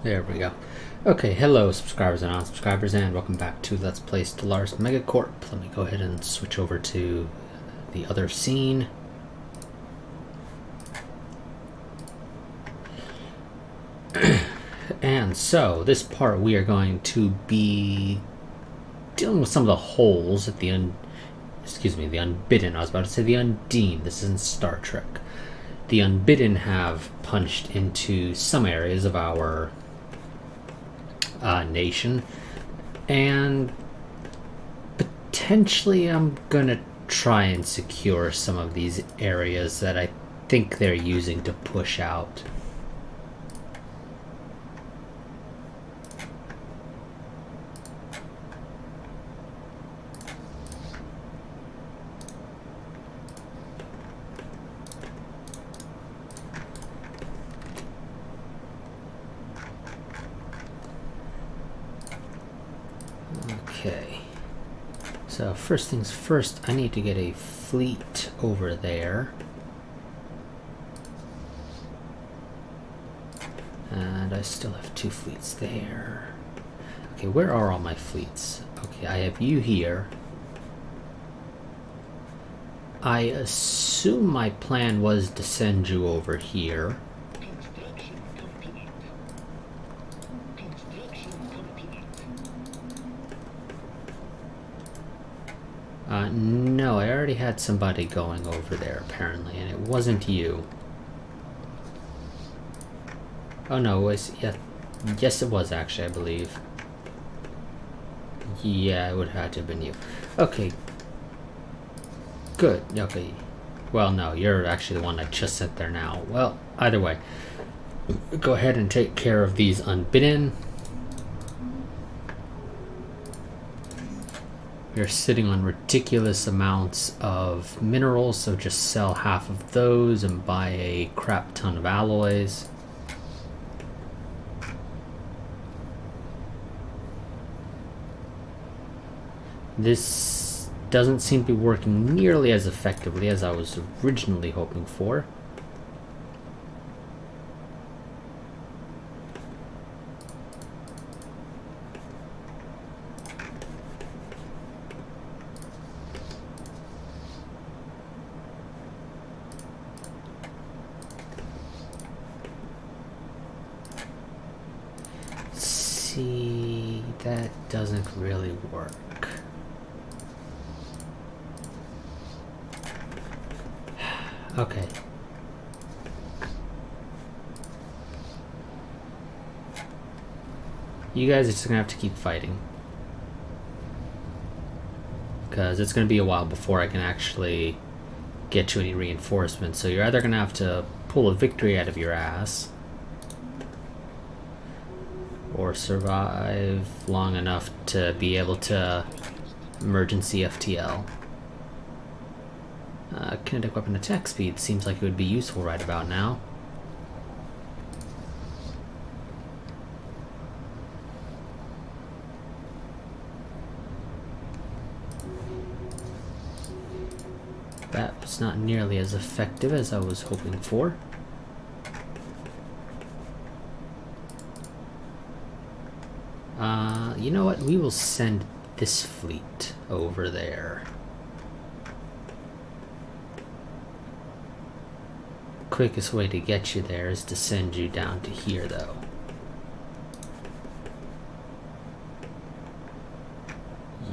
There we go. Okay, hello subscribers and non-subscribers, and welcome back to Let's Play Stellaris MegaCorp. Let me go ahead and switch over to the other scene. And so, this part we are going to be dealing with some of the holes at the the Unbidden. I was about to say the Undine. This isn't Star Trek. The Unbidden have punched into some areas of our nation, and potentially I'm gonna try and secure some of these areas that I think they're using to push out. Okay, so first things first, I need to get a fleet over there. And I still have 2 fleets there. Okay, where are all my fleets? Okay, I have you here. I assume my plan was to send you over here. No, I already had somebody going over there, apparently, and it wasn't you. Oh no, it was, yeah, yes it was actually, I believe. Yeah, it would have had to have been you. Okay. Good, okay. Well, no, you're actually the one I just sent there now. Well, either way. Go ahead and take care of these Unbidden. You're sitting on ridiculous amounts of minerals, so just sell half of those and buy a crap ton of alloys. This doesn't seem to be working nearly as effectively as I was originally hoping for. See, that doesn't really work. Okay. You guys are just gonna have to keep fighting. Because it's gonna be a while before I can actually get you any reinforcements. So you're either gonna have to pull a victory out of your ass, or survive long enough to be able to emergency FTL. Kinetic weapon attack speed seems like it would be useful right about now. That was not nearly as effective as I was hoping for. You know what? We will send this fleet over there. Quickest way to get you there is to send you down to here, though.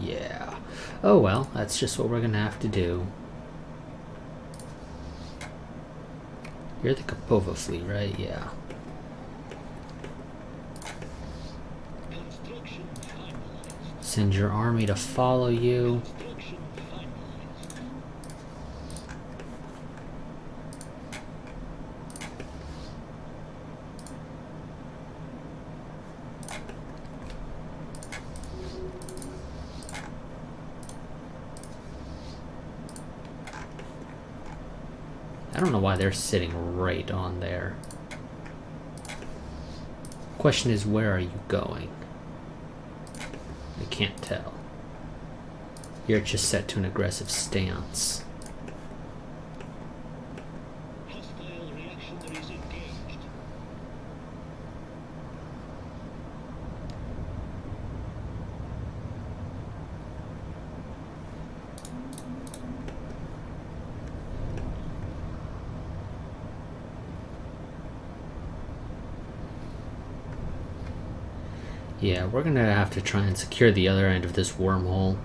Yeah. Oh well, that's just what we're gonna have to do. You're the Kapova fleet, right? Yeah. Send your army to follow you. I don't know why they're sitting right on there. Question is, where are you going? I can't tell. You're just set to an aggressive stance. Yeah, we're gonna have to try and secure the other end of this wormhole.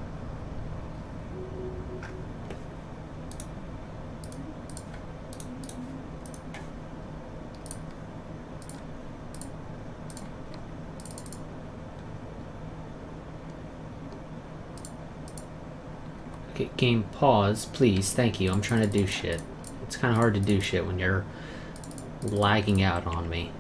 Okay, game, pause, please. Thank you. I'm trying to do shit. It's kind of hard to do shit when you're lagging out on me.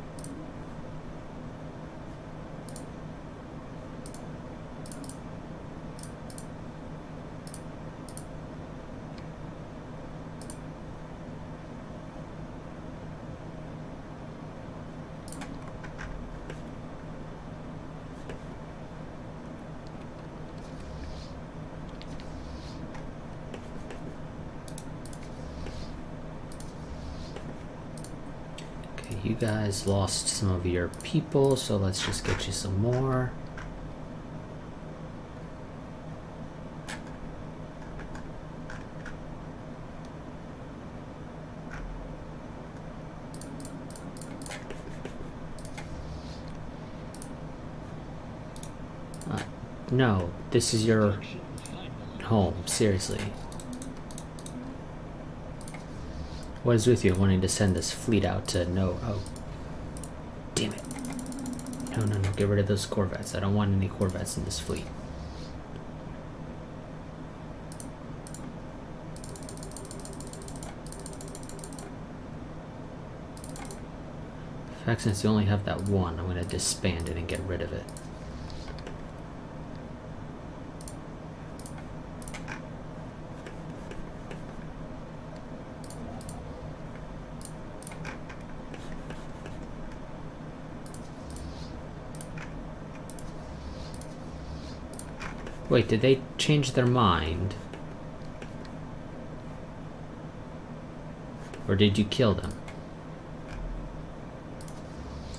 You guys lost some of your people, so let's just get you some more. No, this is your home, seriously. What is with you wanting to send this fleet out to no... Oh. Damn it. No, no, no. Get rid of those Corvettes. I don't want any Corvettes in this fleet. In fact, since you only have that one, I'm going to disband it and get rid of it. Wait, did they change their mind? Or did you kill them?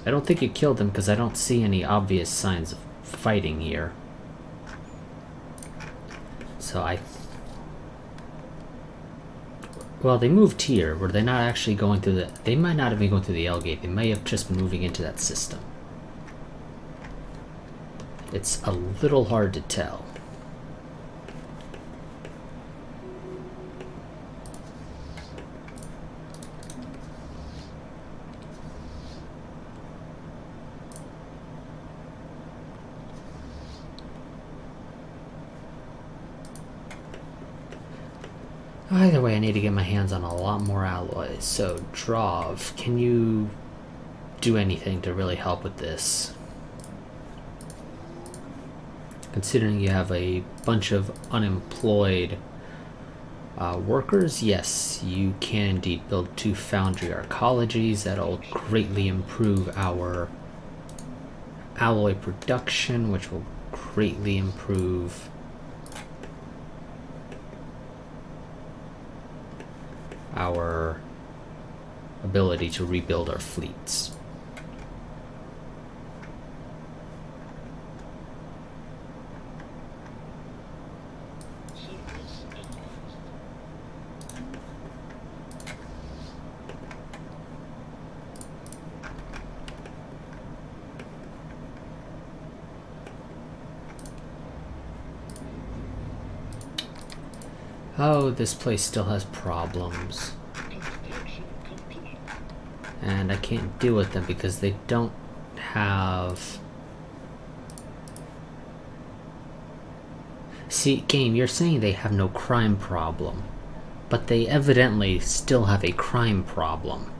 I don't think you killed them because I don't see any obvious signs of fighting here. So well, they moved here. Were they not actually going through the... They might not have been going through the L gate. They may have just been moving into that system. It's a little hard to tell. Either way, I need to get my hands on a lot more alloys. So, Drov, can you do anything to really help with this? Considering you have a bunch of unemployed workers, yes, you can indeed build 2 foundry arcologies. That'll greatly improve our alloy production, which will greatly improve our ability to rebuild our fleets. Oh, this place still has problems. And I can't deal with them because they don't have... See, game, you're saying they have no crime problem, but they evidently still have a crime problem.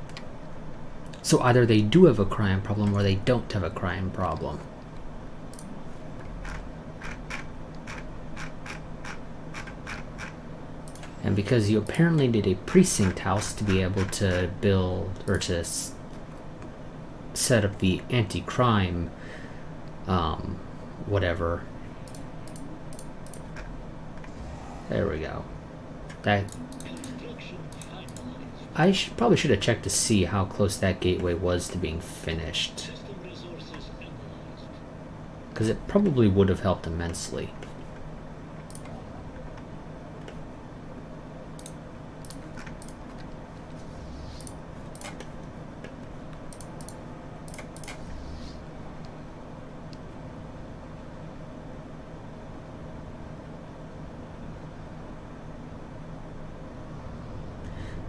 So either they do have a crime problem or they don't have a crime problem. And because you apparently need a precinct house to be able to build, or to set up the anti-crime, whatever. There we go. That... I probably should have checked to see how close that gateway was to being finished. Because it probably would have helped immensely.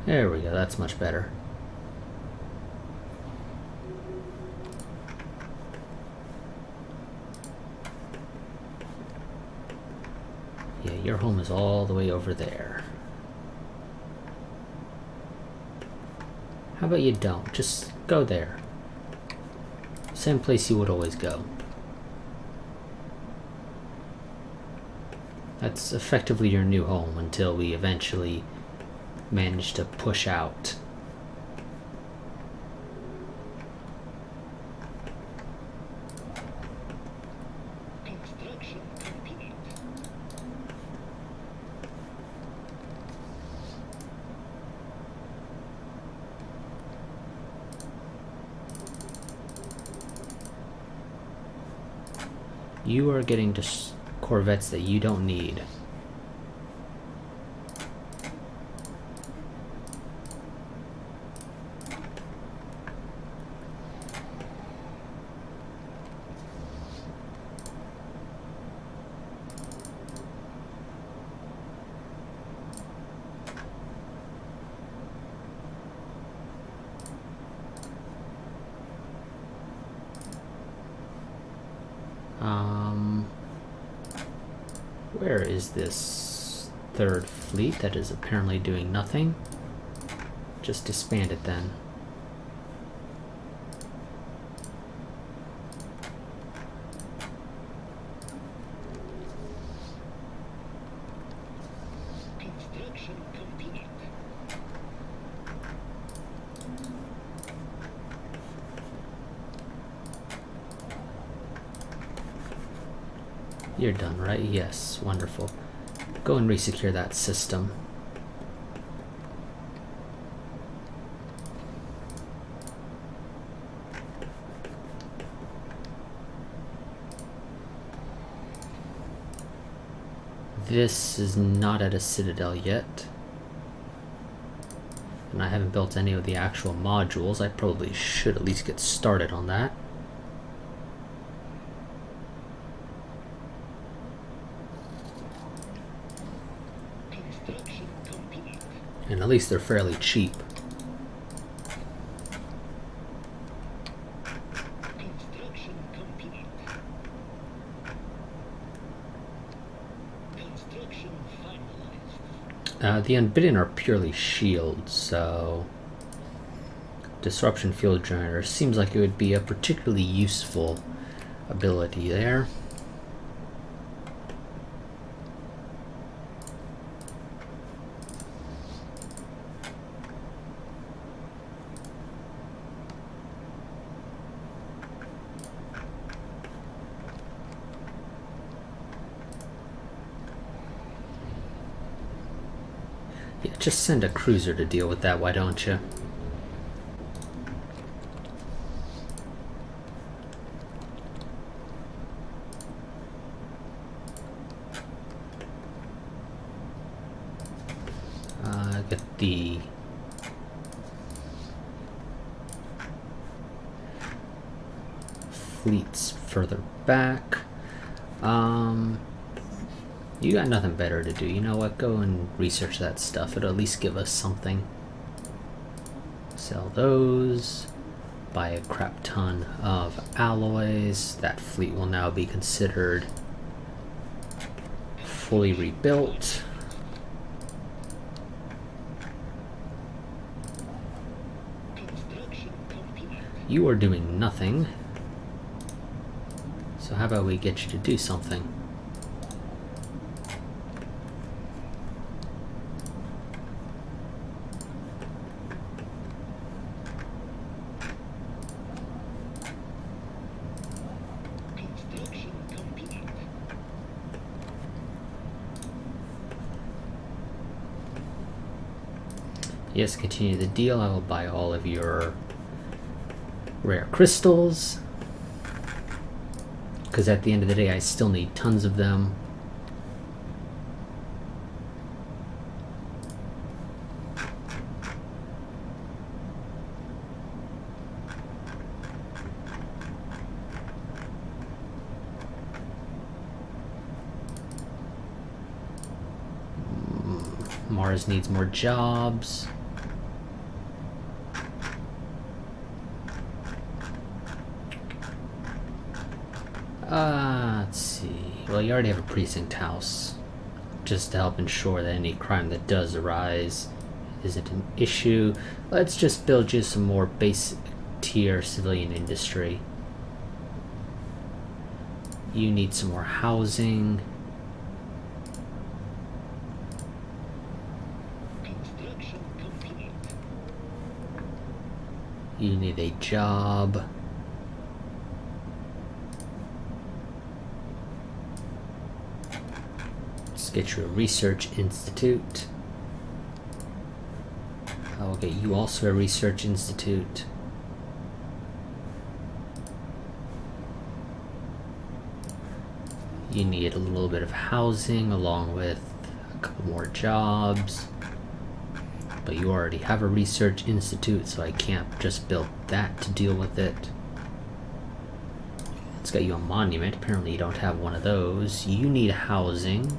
There we go, that's much better. Yeah, your home is all the way over there. How about you don't? Just go there. Same place you would always go. That's effectively your new home until we eventually manage to push out. Construction complete. You are getting just Corvettes that you don't need. Where is this third fleet that is apparently doing nothing? Just disband it then. Construction complete. You're done, right? Yes, wonderful. Go and resecure that system. This is not at a citadel yet. And I haven't built any of the actual modules. I probably should at least get started on that. Construction complete. And at least they're fairly cheap. Construction complete. Construction finalized. The Unbidden are purely shields, so Disruption Field Generator seems like it would be a particularly useful ability there. Yeah, just send a cruiser to deal with that, why don't you? Get the fleets further back. You got nothing better to do. You know what? Go and research that stuff. It'll at least give us something. Sell those. Buy a crap ton of alloys. That fleet will now be considered fully rebuilt. Construction complete. You are doing nothing. So how about we get you to do something? Construction complete. Yes, continue the deal. I will buy all of your rare crystals. Because at the end of the day, I still need tons of them. Mars needs more jobs. Let's see. Well, you already have a precinct house, just to help ensure that any crime that does arise isn't an issue. Let's just build you some more basic tier civilian industry. You need some more housing. Construction complete. You need a job. Let's get you a research institute. I'll get you also a research institute. You need a little bit of housing along with a couple more jobs. But you already have a research institute, so I can't just build that to deal with it. It's got you a monument. Apparently you don't have one of those. You need housing.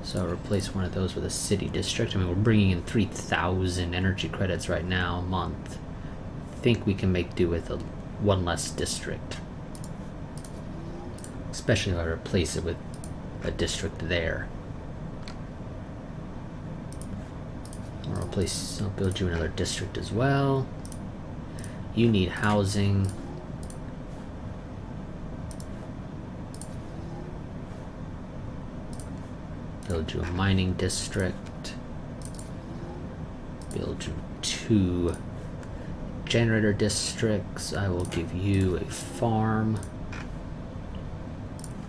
So I'll replace one of those with a city district. I mean, we're bringing in 3,000 energy credits right now a month. I think we can make do with one less district. Especially if I replace it with a district there. I'll build you another district as well. You need housing. Build you a mining district. Build you 2 generator districts. I will give you a farm.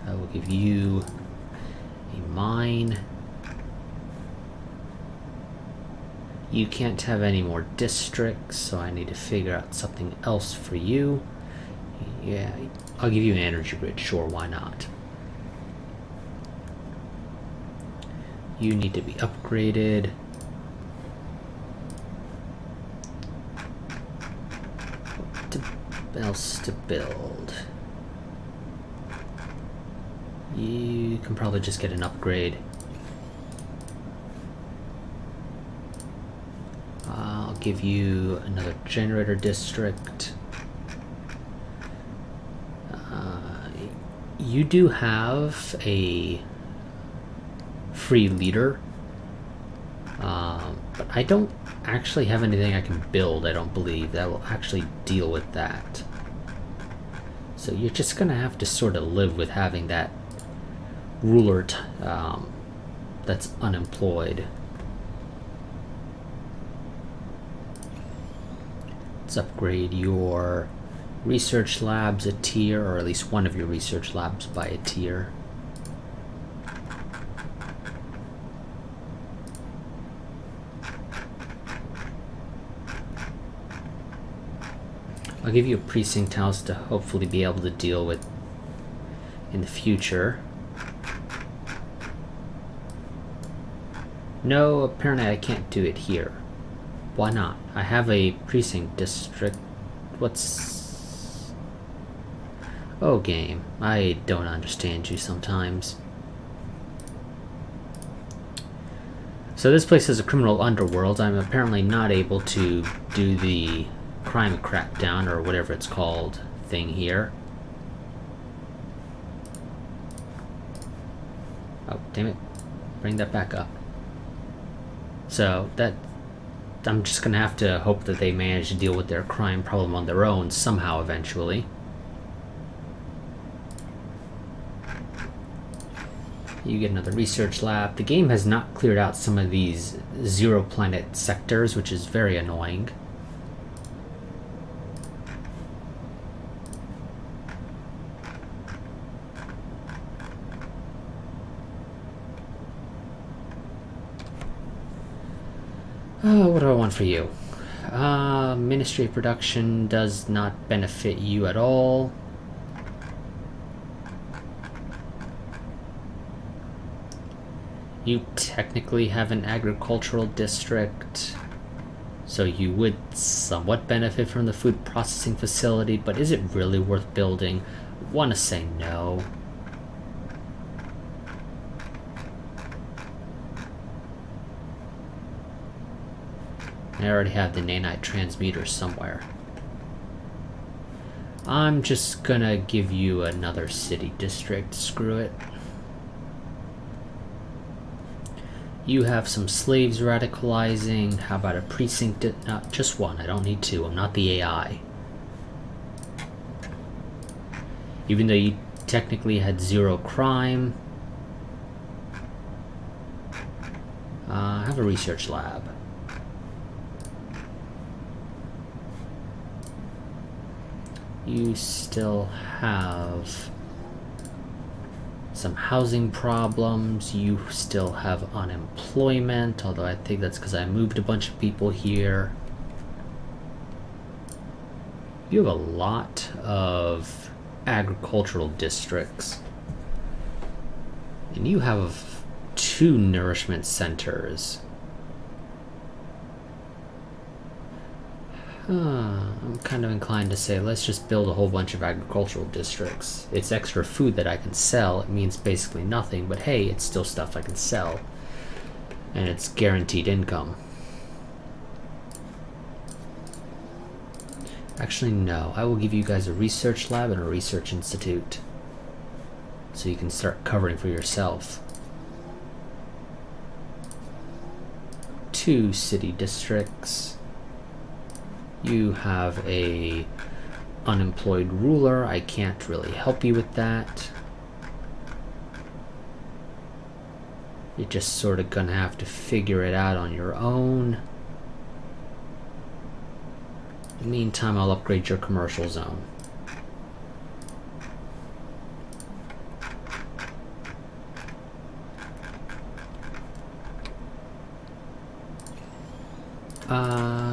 I will give you a mine. You can't have any more districts, so I need to figure out something else for you. Yeah, I'll give you an energy grid, sure, why not? You need to be upgraded. What else to build? You can probably just get an upgrade. I'll give you another generator district. You do have a free leader, but I don't actually have anything I can build, I don't believe, that will actually deal with that. So you're just gonna have to sort of live with having that ruler that's unemployed. Let's upgrade your research labs a tier, or at least one of your research labs by a tier. I'll give you a precinct house to hopefully be able to deal with in the future. No, apparently I can't do it here. Why not? I have a precinct district. What's... Oh, game. I don't understand you sometimes. So this place is a criminal underworld. I'm apparently not able to do the crime crackdown, or whatever it's called, thing here. Oh, damn it. Bring that back up. So, I'm just gonna have to hope that they manage to deal with their crime problem on their own somehow eventually. You get another research lab. The game has not cleared out some of these 0 planet sectors, which is very annoying. What do I want for you? Ministry of Production does not benefit you at all. You technically have an agricultural district, so you would somewhat benefit from the food processing facility, but is it really worth building? I want to say no. I already have the nanite transmitter somewhere. I'm just gonna give you another city district. Screw it. You have some slaves radicalizing. How about a precinct? Not just one. I don't need two. I'm not the AI. Even though you technically had 0 crime. Have a research lab. You still have some housing problems. You still have unemployment, although I think that's because I moved a bunch of people here. You have a lot of agricultural districts. And you have 2 nourishment centers. I'm kind of inclined to say let's just build a whole bunch of agricultural districts. It's extra food that I can sell. It means basically nothing, but hey, it's still stuff I can sell. And it's guaranteed income. Actually, no. I will give you guys a research lab and a research institute. So you can start covering for yourself. 2 city districts. You have a unemployed ruler. I can't really help you with that. You're just sort of gonna have to figure it out on your own. In the meantime, I'll upgrade your commercial zone.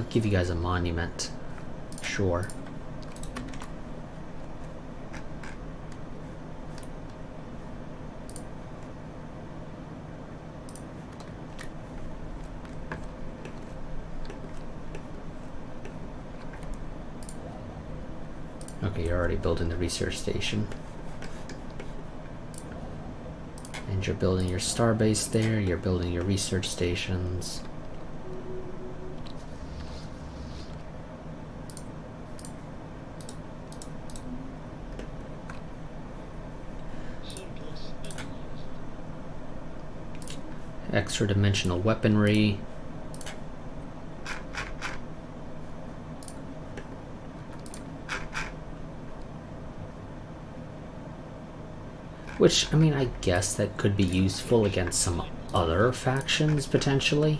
Give you guys a monument. Sure. Okay, you're already building the research station. And you're building your starbase there, you're building your research stations. Extra dimensional weaponry. Which, I mean, I guess that could be useful against some other factions, potentially.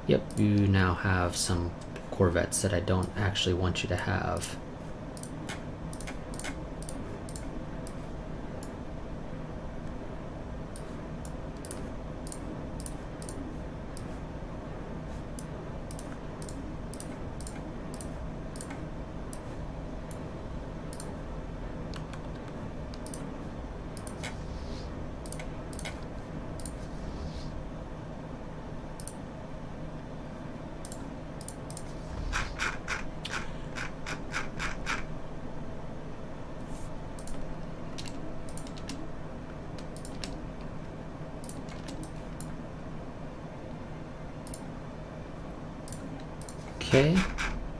Yep, you now have some corvettes that I don't actually want you to have. Okay,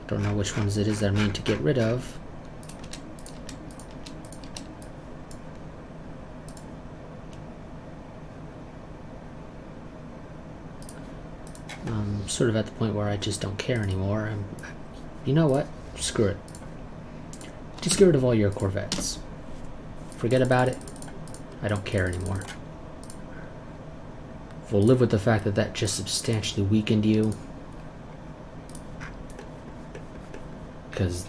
don't know which ones it is that I need to get rid of. I'm sort of at the point where I just don't care anymore. You know what? Screw it. Just get rid of all your corvettes. Forget about it. I don't care anymore. We'll live with the fact that that just substantially weakened you. Because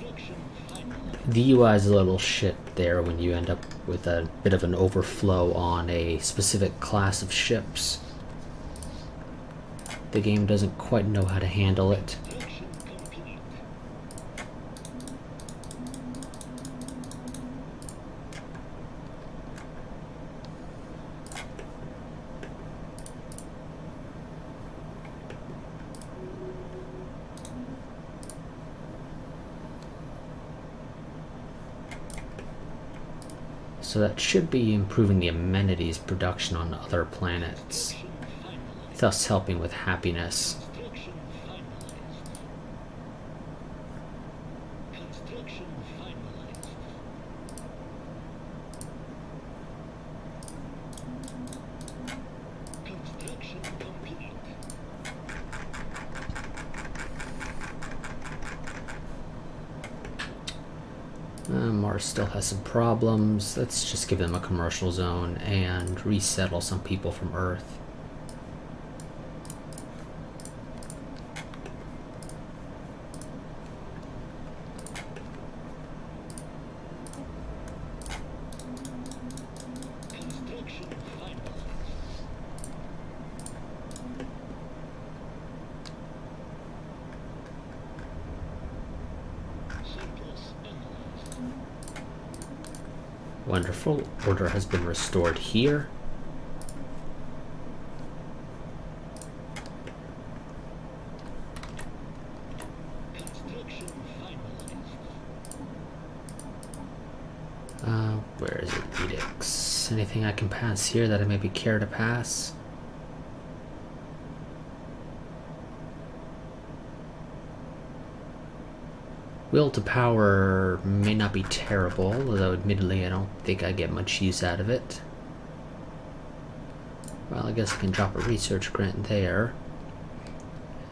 the UI is a little shit there when you end up with a bit of an overflow on a specific class of ships. The game doesn't quite know how to handle it. So that should be improving the amenities production on other planets. I thus helping with happiness. Construction finalized. Construction finalized. Construction complete. Mars still has some problems. Let's just give them a commercial zone and resettle some people from Earth. Construction finalized. Surplus analyzed. Wonderful. Order has been restored here. Construction finalized. Where is it? Edicts. Anything I can pass here that I maybe care to pass? Will to power may not be terrible, although admittedly I don't think I get much use out of it. Well, I guess I can drop a research grant there.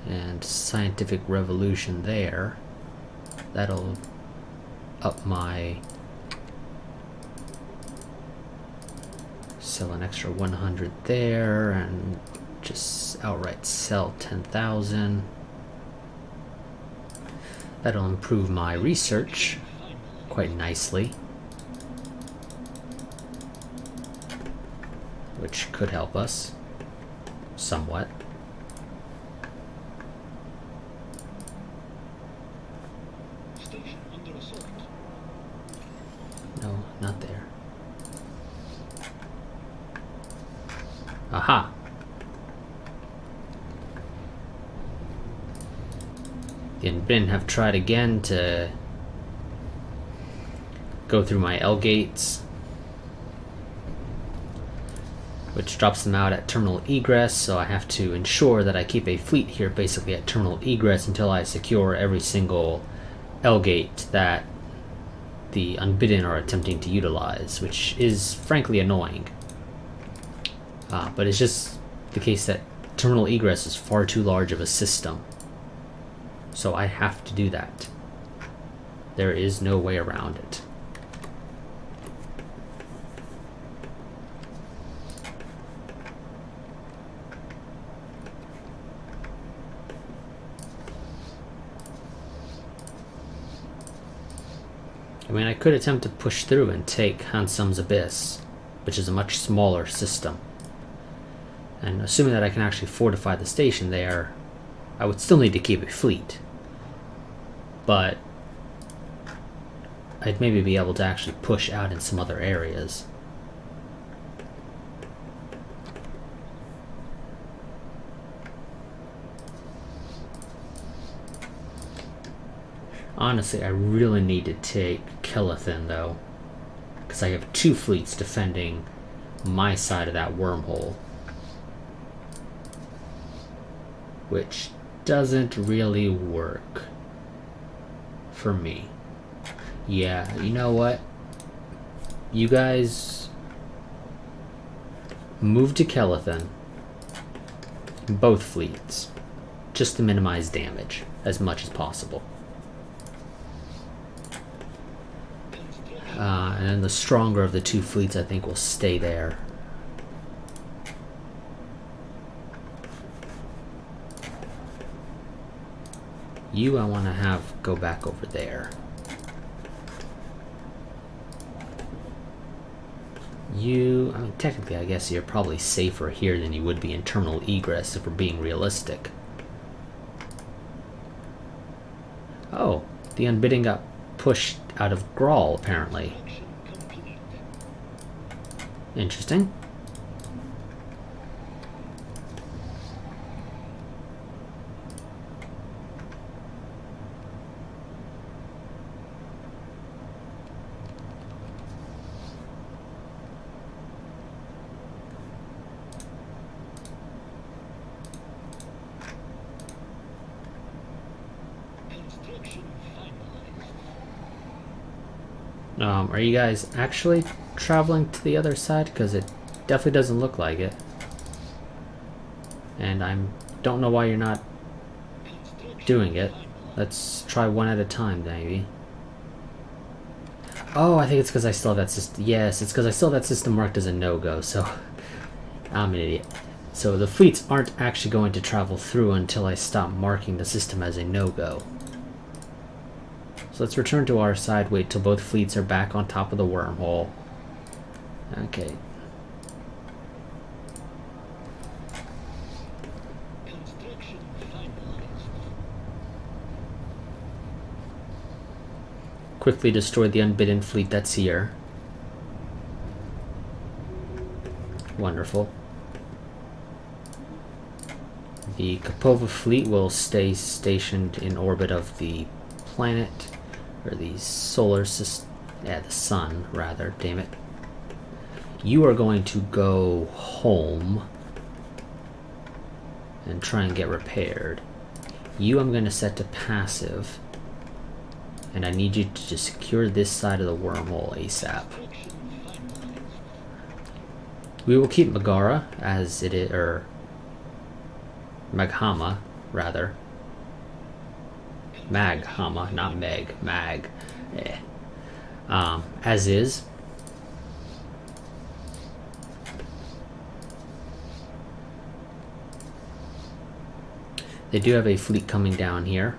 And scientific revolution there. That'll up my... Sell an extra 100 there, and just outright sell 10,000. That'll improve my research quite nicely, which could help us somewhat. Station under assault. No, not there. Aha! The Unbidden have tried again to go through my L gates, which drops them out at terminal egress, so I have to ensure that I keep a fleet here basically at terminal egress until I secure every single L gate that the Unbidden are attempting to utilize, which is frankly annoying. But it's just the case that terminal egress is far too large of a system. So I have to do that. There is no way around it. I mean, I could attempt to push through and take Hansam's Abyss, which is a much smaller system. And assuming that I can actually fortify the station there, I would still need to keep a fleet. But I'd maybe be able to actually push out in some other areas. Honestly, I really need to take Kelethin, though, because I have two fleets defending my side of that wormhole, which doesn't really work for me. Yeah, you know what? You guys move to Kelethin, both fleets, just to minimize damage as much as possible. And then the stronger of the two fleets, I think, will stay there. You, I want to have go back over there. You, I mean, technically, I guess you're probably safer here than you would be in terminal egress if we're being realistic. Oh, the Unbidden got pushed out of Grawl, apparently. Action complete. Interesting. Are you guys actually traveling to the other side? Because it definitely doesn't look like it. And I don't know why you're not doing it. Let's try one at a time, maybe. Oh, I think it's because I still have that system. Yes, it's because I still have that system marked as a no-go, so I'm an idiot. So the fleets aren't actually going to travel through until I stop marking the system as a no-go. So let's return to our side, wait till both fleets are back on top of the wormhole. Okay. Construction finalized. Quickly destroy the unbidden fleet that's here. Wonderful. The Kapova fleet will stay stationed in orbit of the planet, or the solar system, yeah, the sun, rather, damn it. You are going to go home and try and get repaired. You I'm going to set to passive, and I need you to secure this side of the wormhole ASAP. Construction finalized. We will keep Megara as it is, or Maghama, rather. Maghama, not Meg. Mag. As is. They do have a fleet coming down here.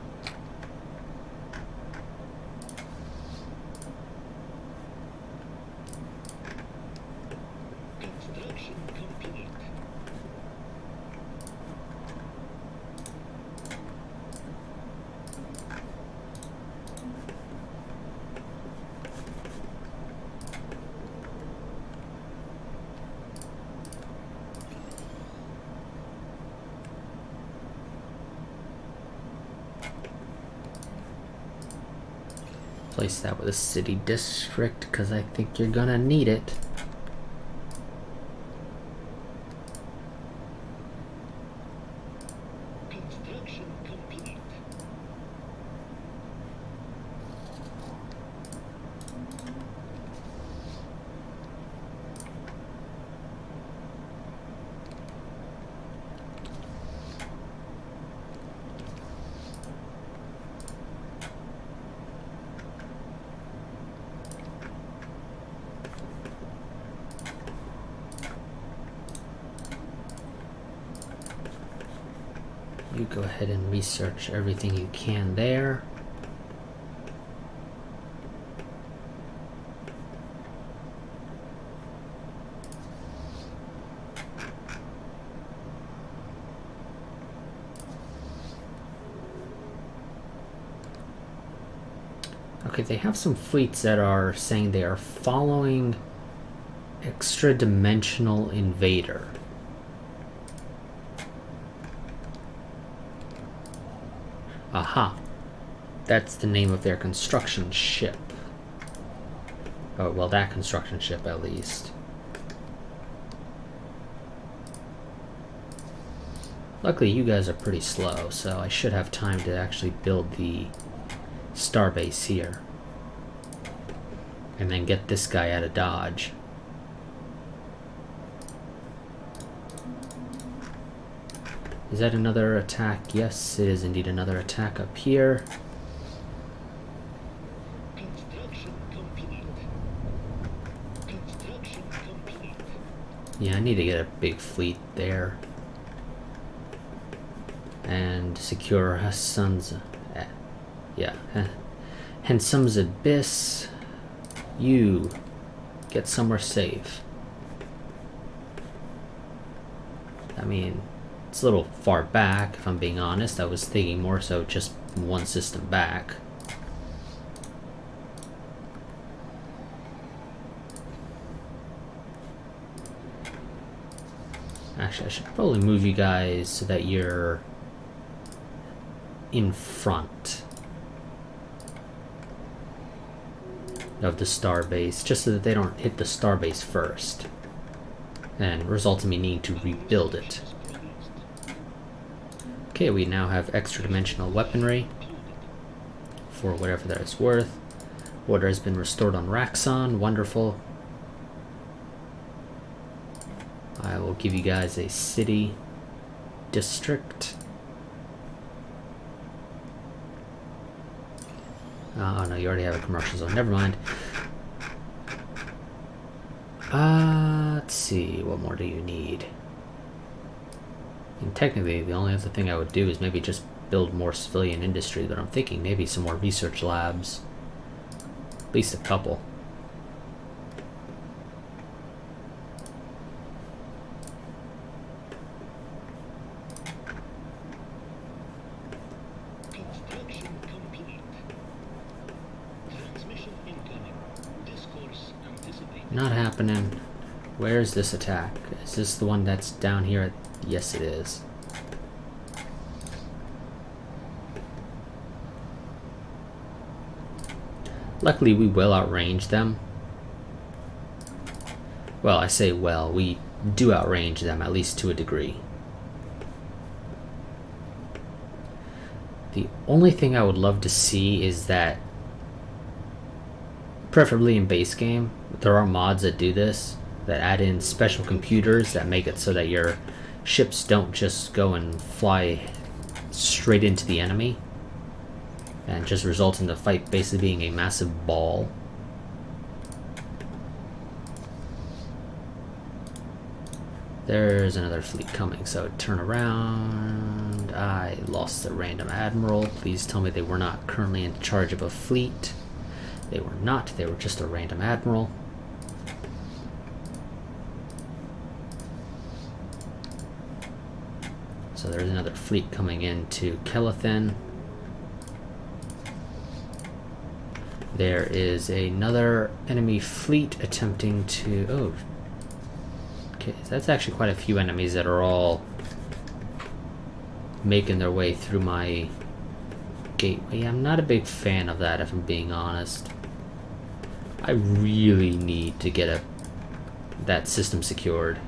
Construction complete. Place that with a city district because I think you're gonna need it. Construction complete. You go ahead and research everything you can there. Okay, they have some fleets that are saying they are following extra-dimensional invader. Aha. That's the name of their construction ship. Oh, well, that construction ship at least. Luckily, you guys are pretty slow, so I should have time to actually build the starbase here. And then get this guy out of Dodge. Is that another attack? Yes, it is indeed another attack up here. Construction complete. Construction complete. Yeah, I need to get a big fleet there. And secure Hassan's... yeah. Handsom's Abyss. You get somewhere safe. I mean, it's a little far back, if I'm being honest. I was thinking more so just one system back. Actually, I should probably move you guys so that you're in front of the starbase, just so that they don't hit the starbase first and result in me needing to rebuild it. Okay, we now have extra dimensional weaponry for whatever that is worth. Order has been restored on Raxon. Wonderful. I will give you guys a city district. Oh no, you already have a commercial zone. Never mind. Let's see. What more do you need? And technically, the only other thing I would do is maybe just build more civilian industry, but I'm thinking maybe some more research labs. At least a couple. Construction complete. Transmission incoming. Discourse anticipated. Not happening. Where's this attack? Is this the one that's down here? Yes, it is. Luckily, we will outrange them. Well, I say well, we do outrange them, at least to a degree. The only thing I would love to see is that, preferably in base game, there are mods that do this, that add in special computers that make it so that your ships don't just go and fly straight into the enemy and just result in the fight basically being a massive ball. There's another fleet coming, so turn around. I lost the random admiral. Please tell me they were not currently in charge of a fleet. They were not, they were just a random admiral. So there's another fleet coming into Kelethin. There is another enemy fleet attempting to... Oh, okay, that's actually quite a few enemies that are all making their way through my gateway. I'm not a big fan of that, if I'm being honest. I really need to get that system secured,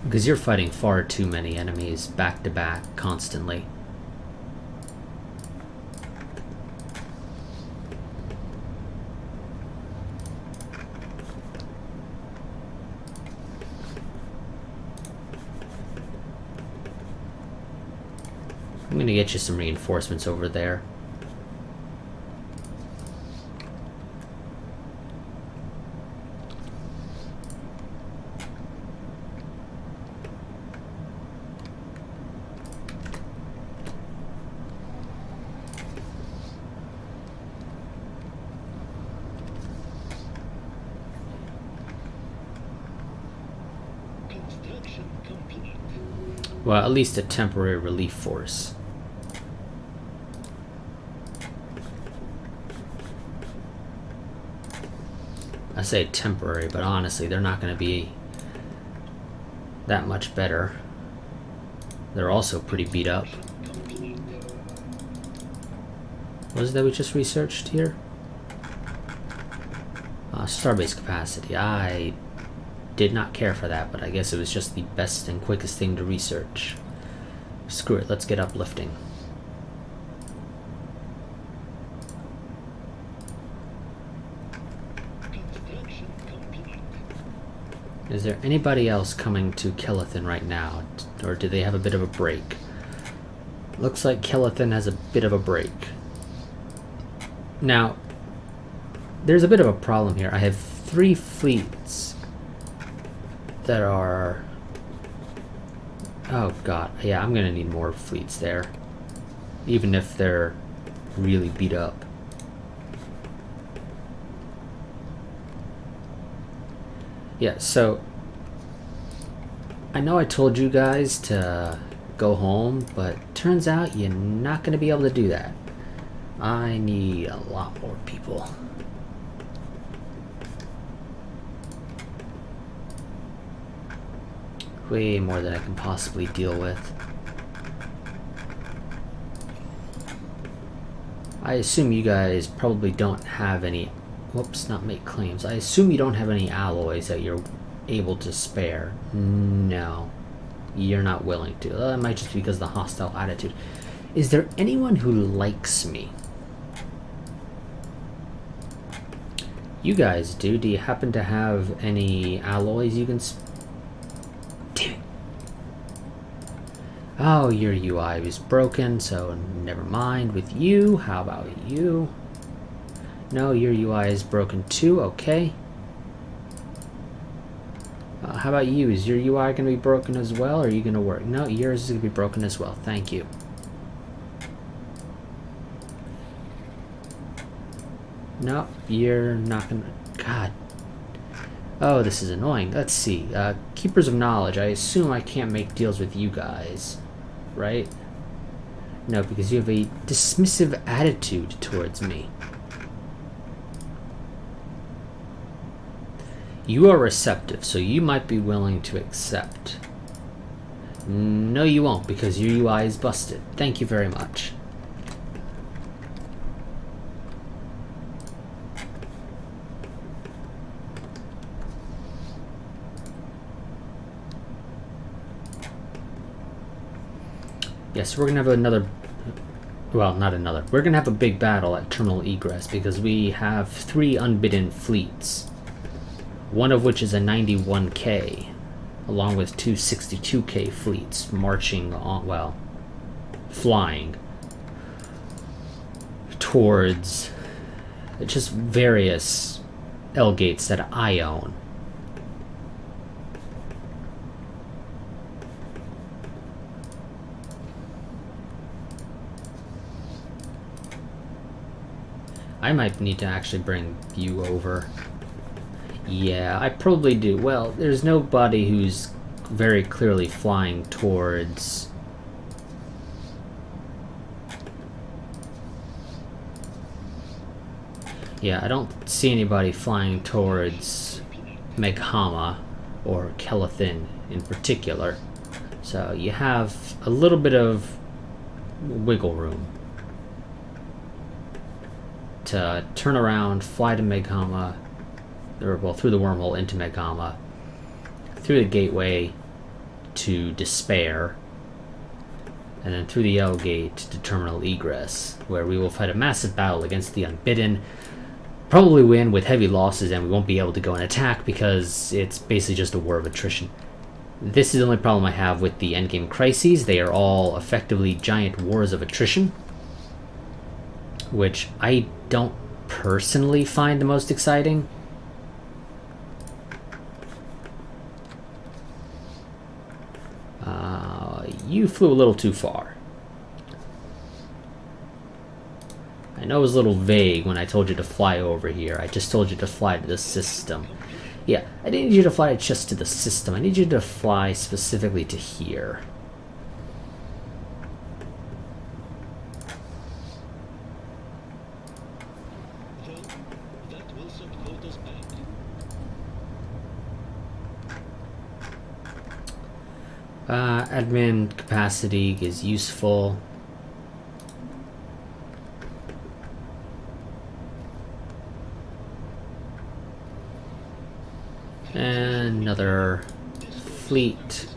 because you're fighting far too many enemies back to back constantly. I'm gonna get you some reinforcements over there. Construction complete. Well, at least a temporary relief force. I say temporary, but honestly, they're not going to be that much better. They're also pretty beat up. Complete. What is that we just researched here? Starbase capacity. I did not care for that, but I guess it was just the best and quickest thing to research. Screw it, let's get uplifting. Construction complete. Is there anybody else coming to Kelethin right now? Or do they have a bit of a break? Looks like Kelethin has a bit of a break. Now, there's a bit of a problem here. I have 3 fleets that are... Oh god, yeah, I'm gonna need more fleets there. Even if they're really beat up. Yeah, so I know I told you guys to go home, but turns out you're not gonna be able to do that. I need a lot more people. Way more than I can possibly deal with. I assume you guys probably don't have any... Whoops, not make claims. I assume you don't have any alloys that you're able to spare. No. You're not willing to. That might just be because of the hostile attitude. Is there anyone who likes me? You guys do. Do you happen to have any alloys you can... Damn it. Oh, your UI was broken, so never mind with you. How about you? No, your UI is broken too. Okay. How about you? Is your UI going to be broken as well, or are you going to work? No, yours is going to be broken as well. Thank you. No, you're not going to... God. Oh, this is annoying. Let's see. Keepers of Knowledge. I assume I can't make deals with you guys, right? No, because you have a dismissive attitude towards me. You are receptive, so you might be willing to accept. No, you won't, because your UI is busted. Thank you very much. Yes, we're going to have another... Well, not another. We're going to have a big battle at Terminal Egress, because we have 3 unbidden fleets. One of which is a 91K, along with 2 62K fleets marching on, well, flying towards just various L gates that I own. I might need to actually bring you over. Yeah, I probably do. Well, there's nobody who's very clearly flying towards... Yeah, I don't see anybody flying towards Meghama or Kelethin in particular. So you have a little bit of wiggle room to turn around, fly to Meghama, or well, through the wormhole into Meghama, through the gateway to Despair, and then through the L gate to Terminal Egress, where we will fight a massive battle against the Unbidden. Probably win with heavy losses, and we won't be able to go and attack because it's basically just a war of attrition. This is the only problem I have with the endgame crises. They are all effectively giant wars of attrition, which I don't personally find the most exciting. You flew a little too far. I know it was a little vague when I told you to fly over here. I just told you to fly to the system. Yeah, I didn't need you to fly just to the system. I need you to fly specifically to here. Well, that will set quotas back. Admin capacity is useful. And another fleet.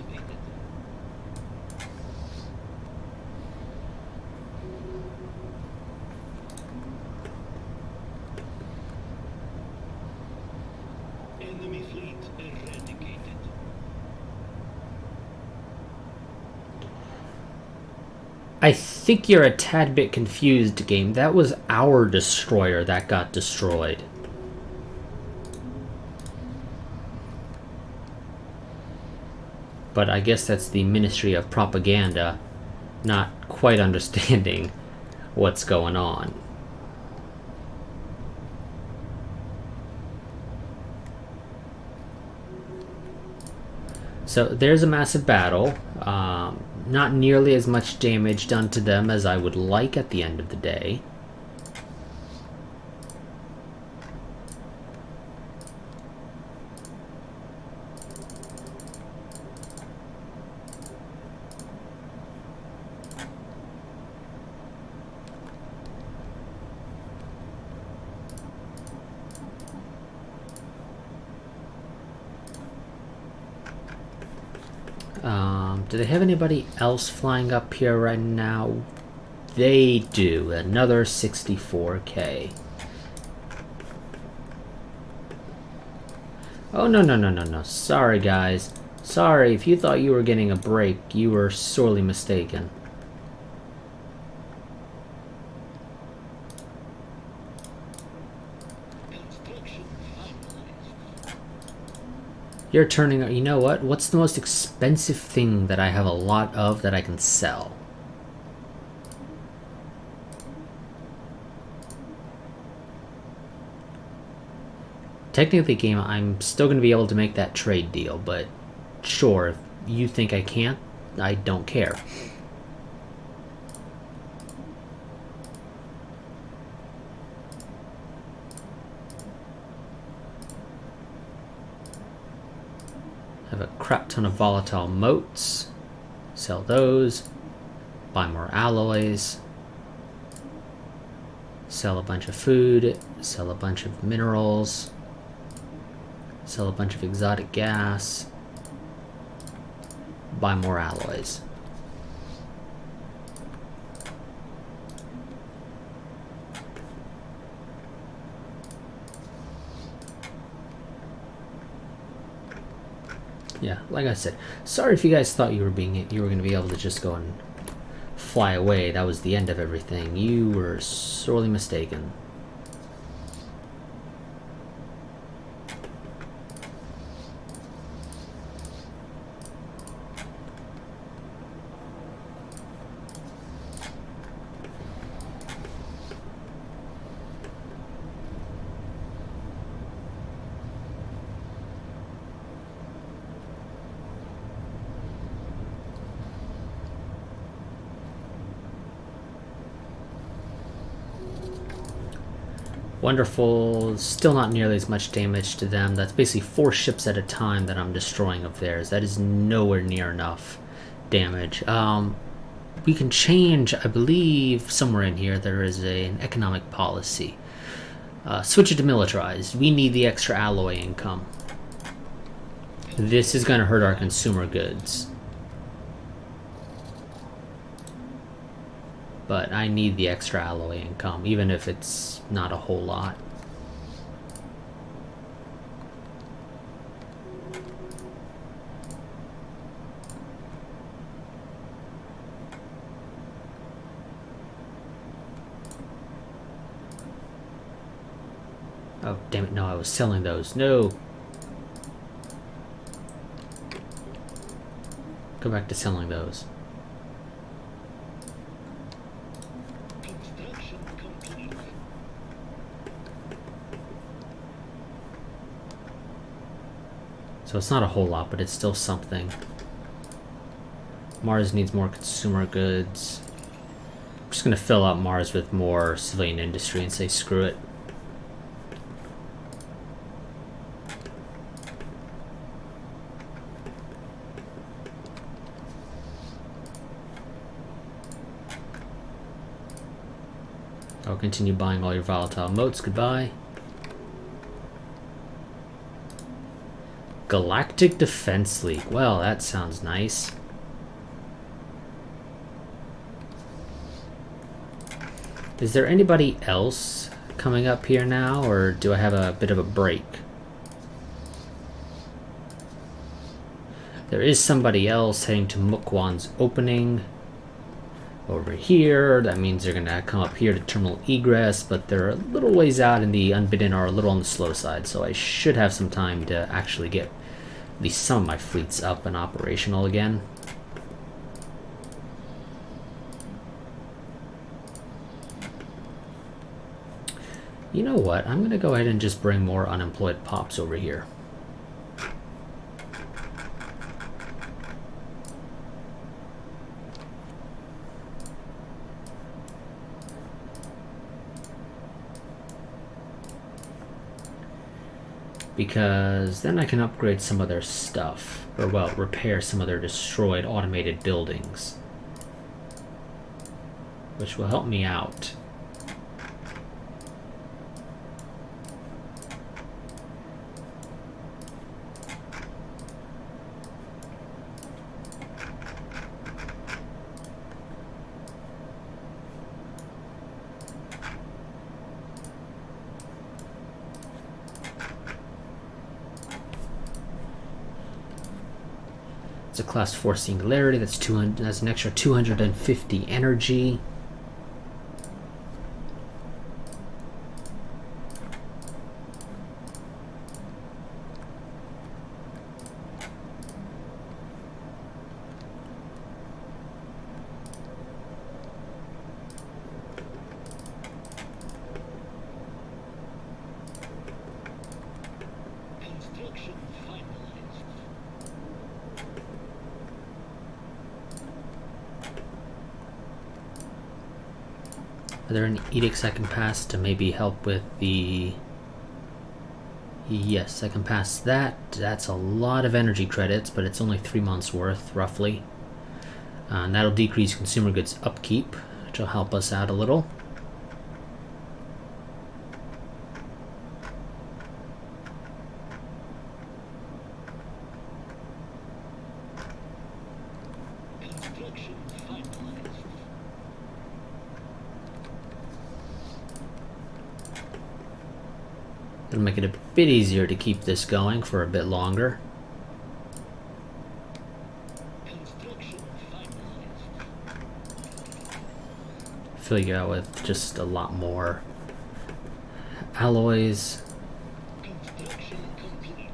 Enemy fleet eradicated. I think you're a tad bit confused, game. That was our destroyer that got destroyed. But I guess that's the Ministry of Propaganda not quite understanding what's going on. So there's a massive battle. Not nearly as much damage done to them as I would like at the end of the day. Do they have anybody else flying up here right now? They do. Another 64K. Oh, no, no, no, no, no. Sorry, guys. Sorry, if you thought you were getting a break, you were sorely mistaken. Construction finalized. You're turning... You know what? What's the most expensive thing that I have a lot of that I can sell? Technically, game, I'm still going to be able to make that trade deal, but sure, if you think I can't, I don't care. Have a crap ton of volatile motes. Sell those. Buy more alloys. Sell a bunch of food. Sell a bunch of minerals. Sell a bunch of exotic gas. Buy more alloys. Yeah, like I said, sorry if you guys thought you were going to be able to just go and fly away. That was the end of everything. You were sorely mistaken. Wonderful. Still not nearly as much damage to them. That's basically 4 ships at a time that I'm destroying of theirs. That is nowhere near enough damage. We can change, I believe, somewhere in here there is an economic policy. Switch it to militarized. We need the extra alloy income. This is going to hurt our consumer goods. But I need the extra alloy income, even if it's not a whole lot. Oh, damn it, no, I was selling those. No! Go back to selling those. Construction complete. So it's not a whole lot, but it's still something. Mars needs more consumer goods. I'm just gonna fill out Mars with more civilian industry and say screw it. I'll continue buying all your volatile motes. Goodbye. Galactic Defense League. Well, that sounds nice. Is there anybody else coming up here now, or do I have a bit of a break? There is somebody else heading to Mukwan's opening over here. That means they're gonna come up here to terminal egress, but they're a little ways out, and the unbidden are a little on the slow side, so I should have some time to actually get at least some of my fleets up and operational again. You know what? I'm gonna go ahead and just bring more unemployed pops over here. Because then I can upgrade some of their stuff, or well, repair some of their destroyed automated buildings, which will help me out. It's a class 4 singularity. That's 200. That's an extra 250 energy. Construction finalized. Are there any edicts I can pass to maybe help with the... Yes, I can pass that. That's a lot of energy credits, but it's only 3 months worth, roughly. And that'll decrease consumer goods upkeep, which will help us out a little. Construction finalized. It'll make it a bit easier to keep this going for a bit longer. Construction finalized. Fill you out with just a lot more alloys. Construction complete.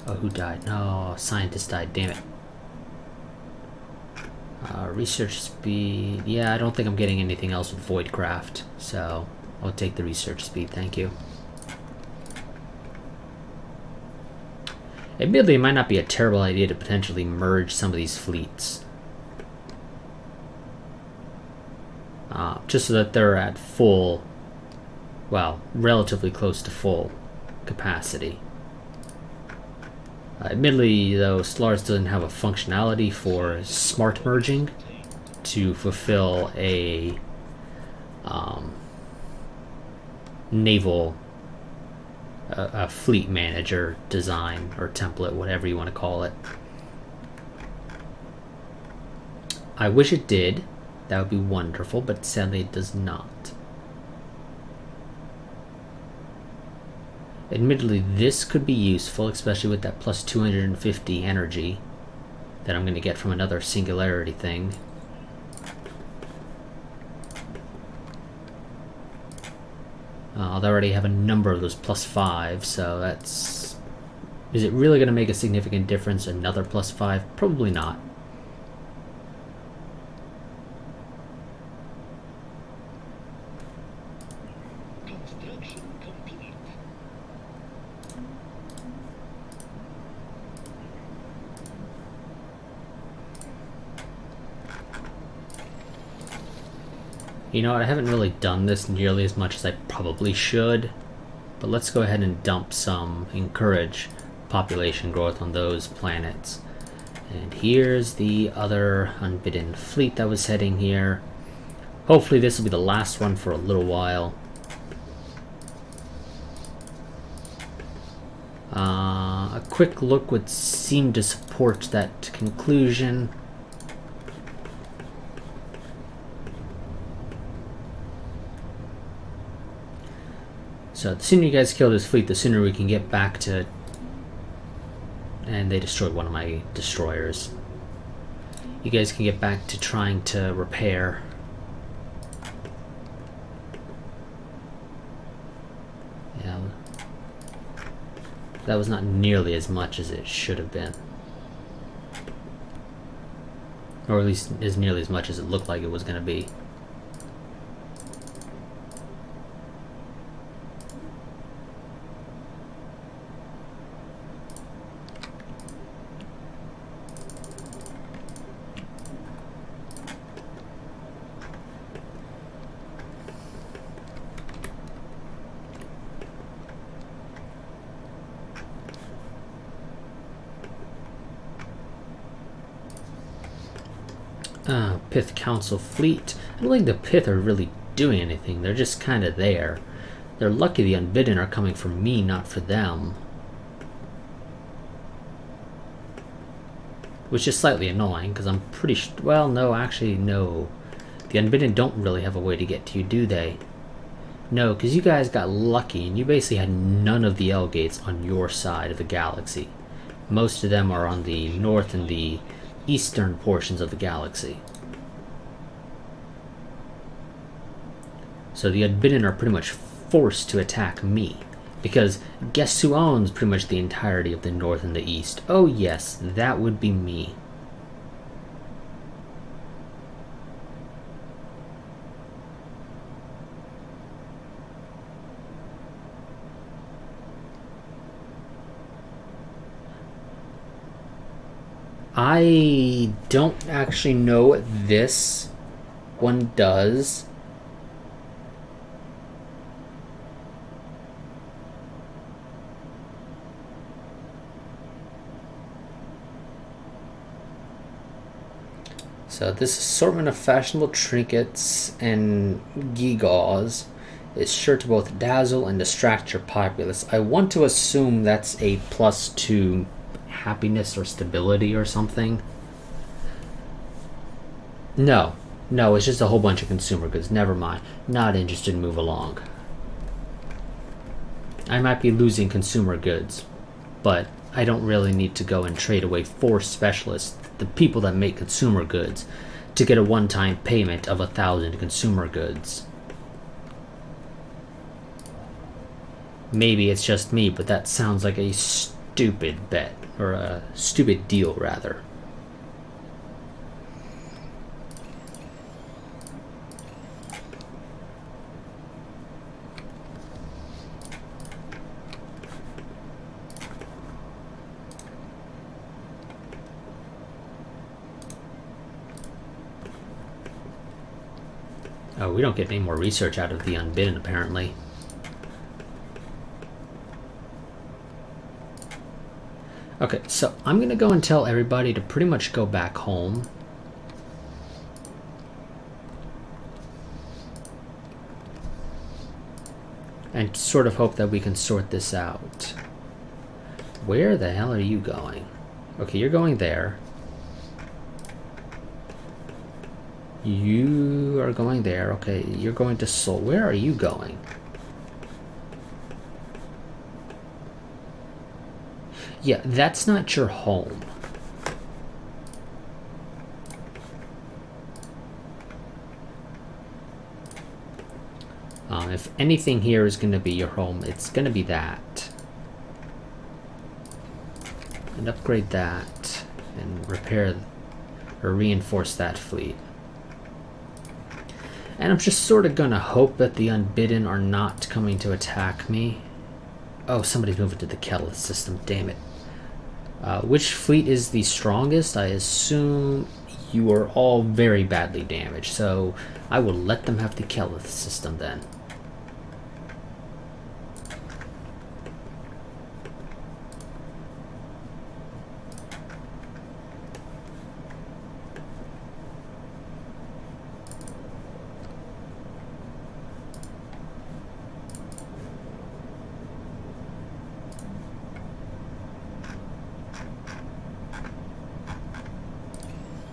Oh, who died? No, a scientist died, damn it. Research speed. Yeah, I don't think I'm getting anything else with Voidcraft, so I'll take the research speed, thank you. Admittedly, it might not be a terrible idea to potentially merge some of these fleets. Just so that they're at full, well, relatively close to full capacity. Admittedly, though, Stellaris doesn't have a functionality for smart merging to fulfill a naval, a fleet manager design or template, whatever you want to call it. I wish it did. That would be wonderful, but sadly it does not. Admittedly, this could be useful, especially with that plus 250 energy that I'm going to get from another singularity thing. I'll already have a number of those plus 5, so that's... Is it really going to make a significant difference, another plus 5? Probably not. Construction complete. You know what, I haven't really done this nearly as much as I probably should, but let's go ahead and dump some, encourage population growth on those planets. And here's the other unbidden fleet that was heading here. Hopefully this will be the last one for a little while. A quick look would seem to support that conclusion. So the sooner you guys kill this fleet, the sooner we can get back to... And they destroyed one of my destroyers. You guys can get back to trying to repair. Yeah. That was not nearly as much as it should have been. Or at least as nearly as much as it looked like it was going to be. Pith Council fleet. I don't think the Pith are really doing anything. They're just kind of there. They're lucky the Unbidden are coming for me, not for them. Which is slightly annoying, because I'm pretty sure... Well, no, actually, no. The Unbidden don't really have a way to get to you, do they? No, because you guys got lucky, and you basically had none of the L gates on your side of the galaxy. Most of them are on the north and the eastern portions of the galaxy. So the Unbidden are pretty much forced to attack me. Because guess who owns pretty much the entirety of the north and the east? Oh yes, that would be me. I don't actually know what this one does. So this assortment of fashionable trinkets and gewgaws is sure to both dazzle and distract your populace. I want to assume that's a plus to happiness or stability or something. No, it's just a whole bunch of consumer goods. Never mind. Not interested. Move along. I might be losing consumer goods, but I don't really need to go and trade away 4 specialists, the people that make consumer goods, to get a one-time payment of 1,000 consumer goods. Maybe it's just me, but that sounds like a stupid bet, or a stupid deal rather. Oh, we don't get any more research out of the Unbidden, apparently. Okay, so I'm going to go and tell everybody to pretty much go back home. And sort of hope that we can sort this out. Where the hell are you going? Okay, you're going there. You are going there. Okay, you're going to Seoul. Where are you going? Yeah, that's not your home. If anything here is going to be your home, it's going to be that. And upgrade that. And repair or reinforce that fleet. And I'm just sort of going to hope that the Unbidden are not coming to attack me. Oh, somebody's moving to the Kellith system. Damn it. Which fleet is the strongest? I assume you are all very badly damaged, so I will let them have the Kellith system then.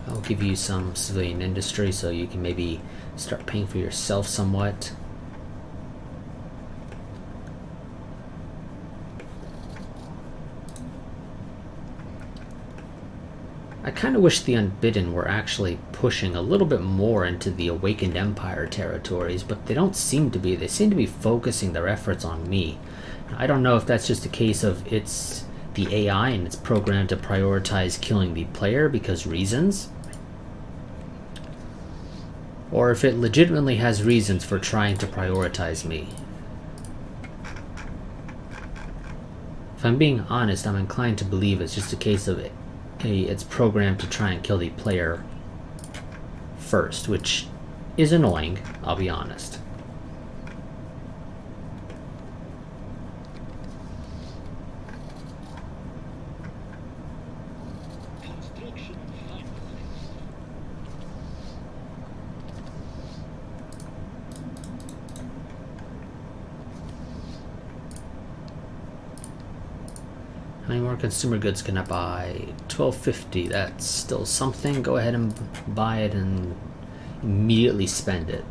I'll give you some civilian industry so you can maybe start paying for yourself somewhat. I kind of wish the Unbidden were actually pushing a little bit more into the Awakened Empire territories, but they don't seem to be. They seem to be focusing their efforts on me. I don't know if that's just a case of it's the AI and it's programmed to prioritize killing the player because reasons, or if it legitimately has reasons for trying to prioritize me. If I'm being honest, I'm inclined to believe it's just a case of it's programmed to try and kill the player first, which is annoying, I'll be honest. Construction finalized. How many more consumer goods can I buy? 1250, that's still something. Go ahead and buy it and immediately spend it.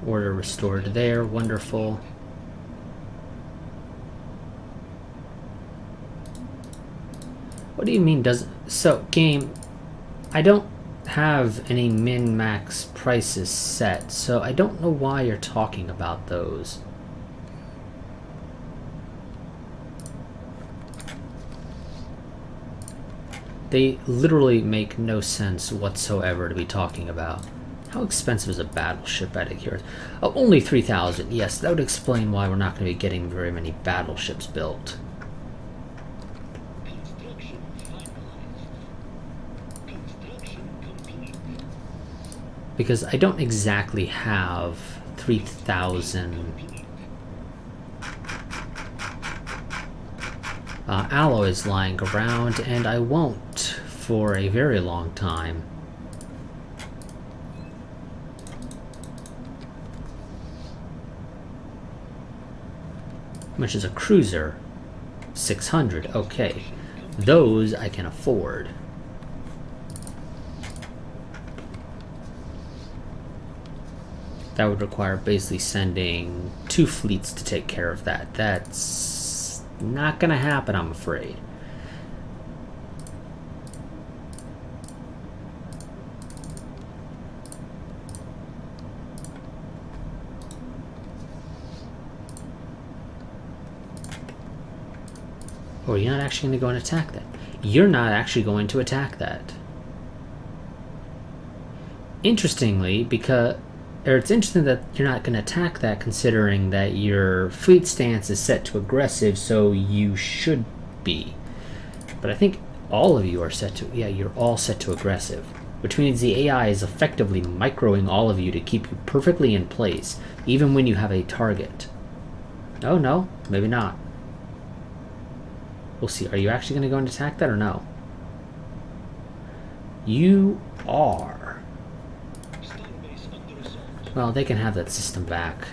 Order restored there. Wonderful. What do you mean doesn't... So, game, I don't have any min-max prices set, so I don't know why you're talking about those. They literally make no sense whatsoever to be talking about. How expensive is a battleship out of here? Oh, only 3,000. Yes, that would explain why we're not going to be getting very many battleships built. Construction finalized. Construction complete. Because I don't exactly have 3,000 alloys lying around, and I won't for a very long time. How much is a cruiser? 600. Okay, those I can afford. That would require basically sending 2 fleets to take care of that. That's not gonna happen, I'm afraid. Oh, you're not actually going to go and attack that. You're not actually going to attack that. Interestingly, because... Or it's interesting that you're not going to attack that, considering that your fleet stance is set to aggressive, so you should be. But I think all of you are set to... Yeah, you're all set to aggressive. Which means the AI is effectively microing all of you to keep you perfectly in place, even when you have a target. Oh, no. Maybe not. We'll see. Are you actually going to go and attack that or no? You are. Starbase under assault. Well, they can have that system back.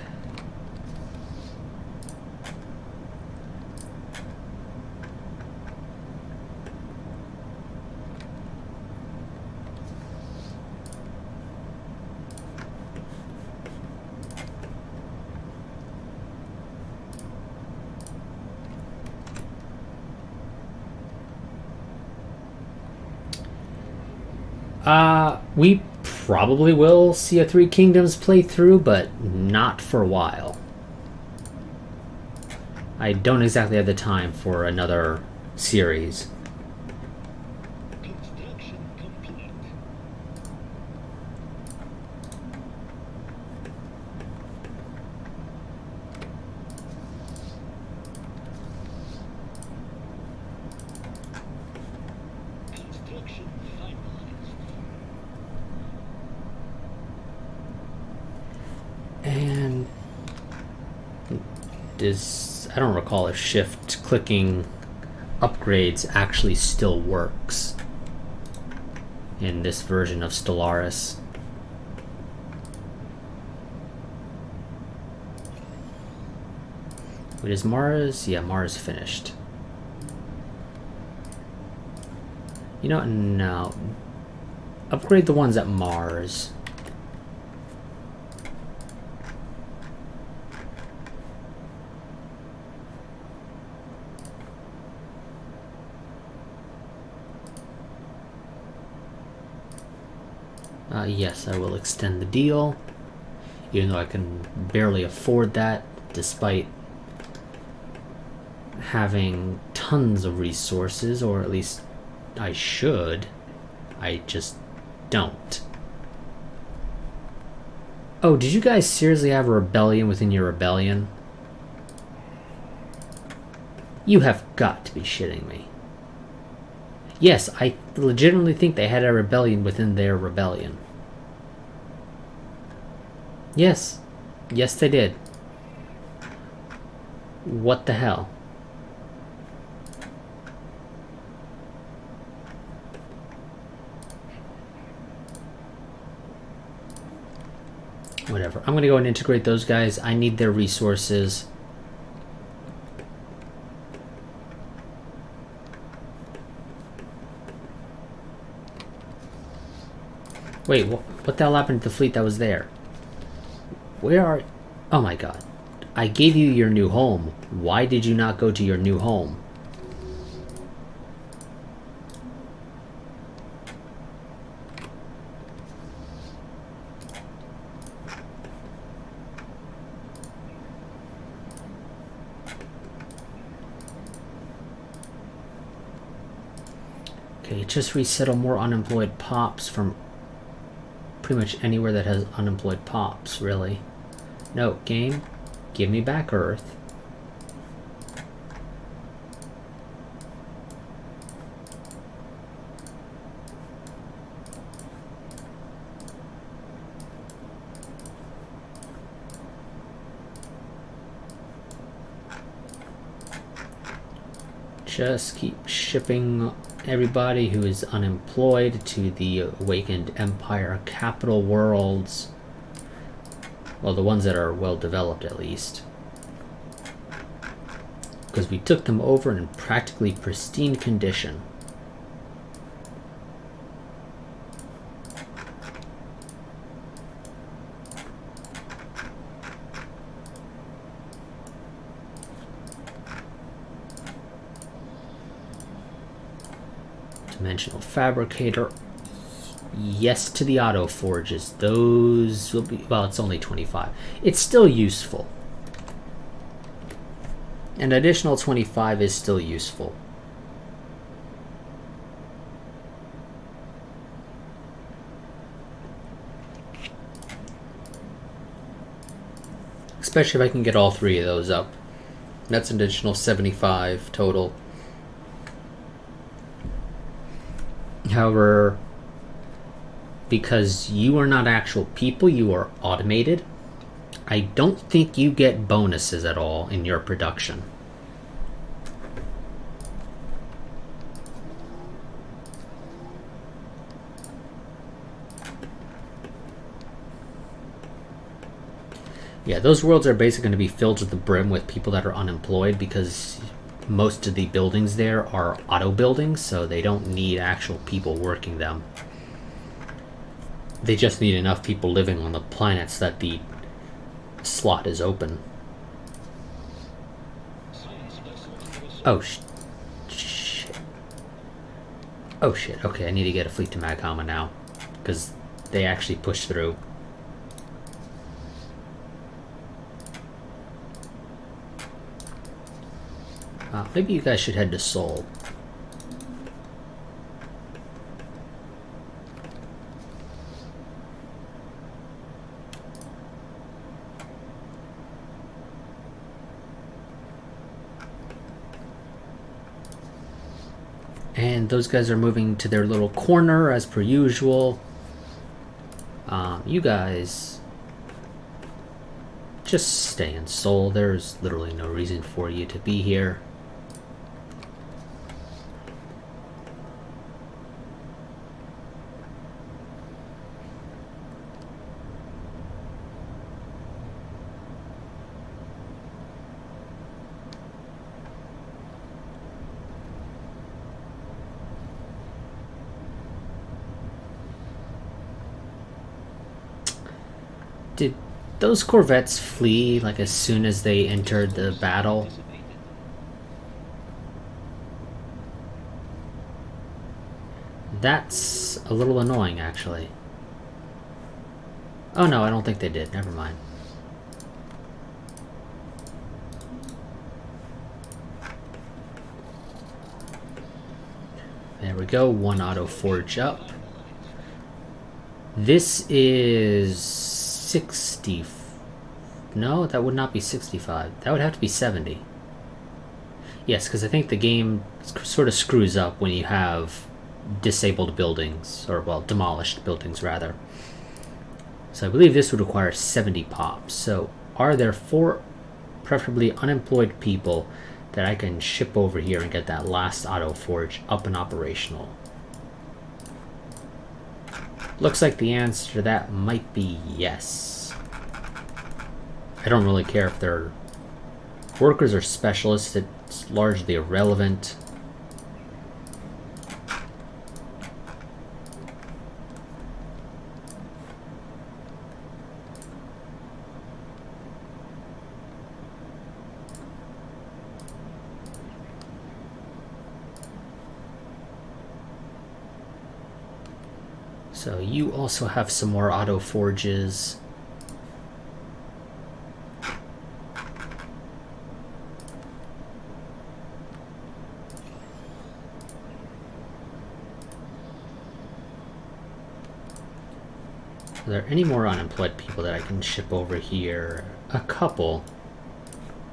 We probably will see a Three Kingdoms playthrough, but not for a while. I don't exactly have the time for another series. Construction complete. Construction finalized. And does... I don't recall if shift clicking upgrades actually still works in this version of Stellaris. Wait, is Mars? Yeah, Mars finished. You know what? No. Upgrade the ones at Mars. Yes, I will extend the deal, even though I can barely afford that, despite having tons of resources, or at least I should. I just don't. Oh, did you guys seriously have a rebellion within your rebellion? You have got to be shitting me. Yes, I legitimately think they had a rebellion within their rebellion. Yes. Yes, they did. What the hell? Whatever. I'm gonna go and integrate those guys. I need their resources. Wait, what the hell happened to the fleet that was there? Where are... Oh my god. I gave you your new home. Why did you not go to your new home? Okay, just resettle more unemployed pops from pretty much anywhere that has unemployed pops, really. No, game, give me back Earth. Just keep shipping everybody who is unemployed to the Awakened Empire capital worlds. Well, the ones that are well developed at least. Because we took them over in practically pristine condition. Dimensional Fabricator. Yes to the auto forges. Those will be... Well, it's only 25. It's still useful. An additional 25 is still useful. Especially if I can get all three of those up. That's an additional 75 total. However, because you are not actual people, you are automated, I don't think you get bonuses at all in your production. Yeah, those worlds are basically going to be filled to the brim with people that are unemployed because most of the buildings there are auto buildings, so they don't need actual people working them. They just need enough people living on the planets that the slot is open. Oh, shit. Oh, shit. Okay, I need to get a fleet to Magama now, because they actually push through. Maybe you guys should head to Seoul. And those guys are moving to their little corner as per usual. You guys just stay in Seoul. There's literally no reason for you to be here. Did those Corvettes flee like as soon as they entered the battle? That's a little annoying, actually. Oh no, I don't think they did. Never mind. There we go. One auto forge up. This is 60. No, that would not be 65. That would have to be 70. Yes, because I think the game sort of screws up when you have disabled buildings, or well, demolished buildings rather. So I believe this would require 70 pops. So are there 4 preferably unemployed people that I can ship over here and get that last auto forge up and operational? Looks like the answer to that might be yes. I don't really care if they're workers or specialists. It's largely irrelevant. So you also have some more auto forges. Are there any more unemployed people that I can ship over here? A couple.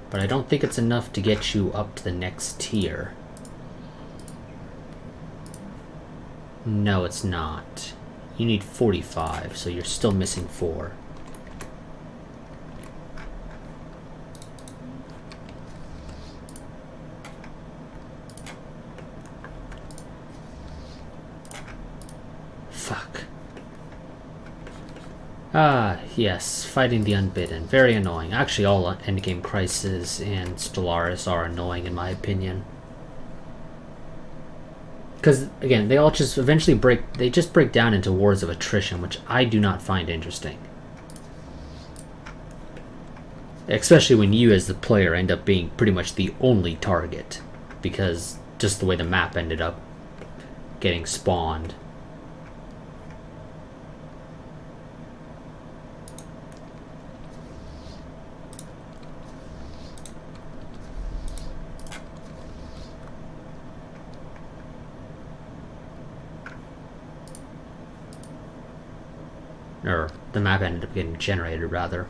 But I don't think it's enough to get you up to the next tier. No, it's not. You need 45, so you're still missing 4. Fuck. Ah, yes, fighting the Unbidden. Very annoying. Actually, all Endgame Crisis and Stellaris are annoying in my opinion. Because, again, they all just eventually break down into wars of attrition, which I do not find interesting. Especially when you, as the player, end up being pretty much the only target. Because just the way the map ended up getting spawned. Or the map ended up getting generated, rather.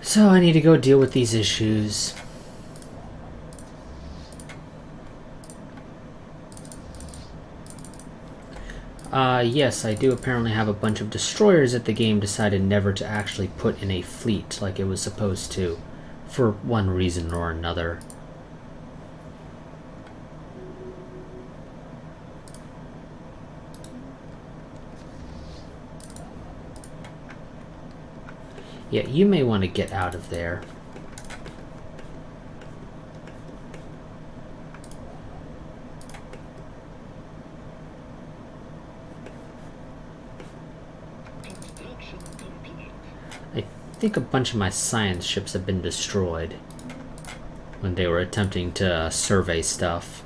So I need to go deal with these issues. Yes, I do apparently have a bunch of destroyers that the game decided never to actually put in a fleet like it was supposed to, for one reason or another. Yeah, you may want to get out of there. I think a bunch of my science ships have been destroyed when they were attempting to survey stuff.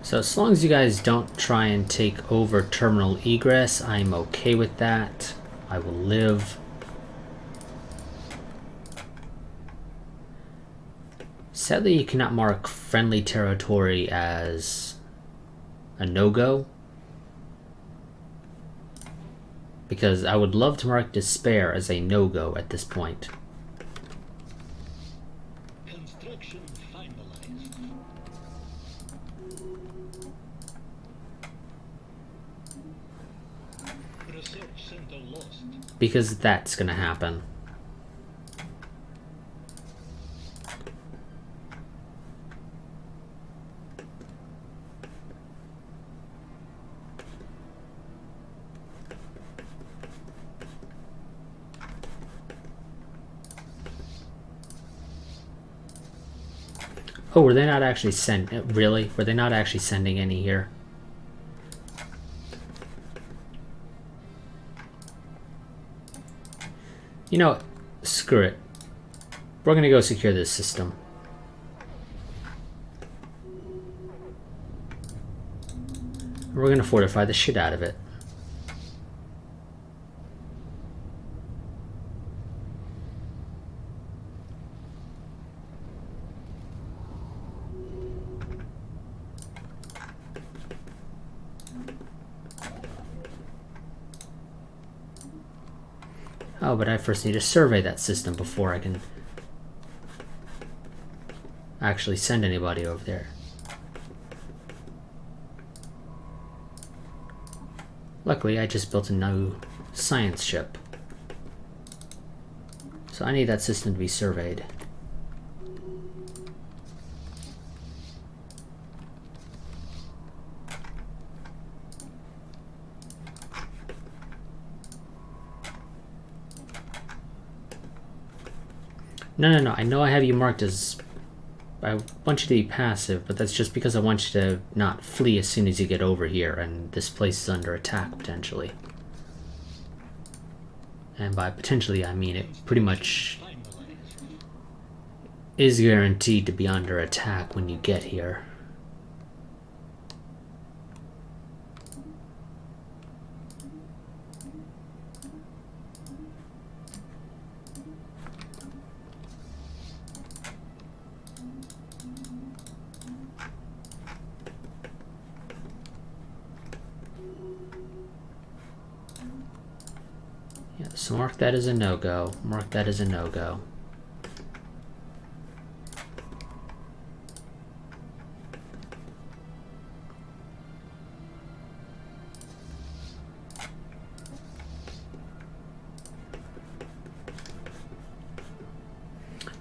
So as long as you guys don't try and take over terminal egress, I'm okay with that. I will live. Sadly, you cannot mark friendly territory as a no-go. Because I would love to mark Despair as a no-go at this point. Construction finalized. Research center lost. Because that's gonna happen. Oh, were they not actually really? Were they not actually sending any here? You know, screw it. We're gonna go secure this system. We're gonna fortify the shit out of it. Oh, but I first need to survey that system before I can actually send anybody over there. Luckily, I just built a new science ship. So I need that system to be surveyed. No. I know I have you marked as... I want you to be passive, but that's just because I want you to not flee as soon as you get over here, and this place is under attack, potentially. And by potentially, I mean it pretty much is guaranteed to be under attack when you get here. Yeah, so mark that as a no-go. Mark that as a no-go.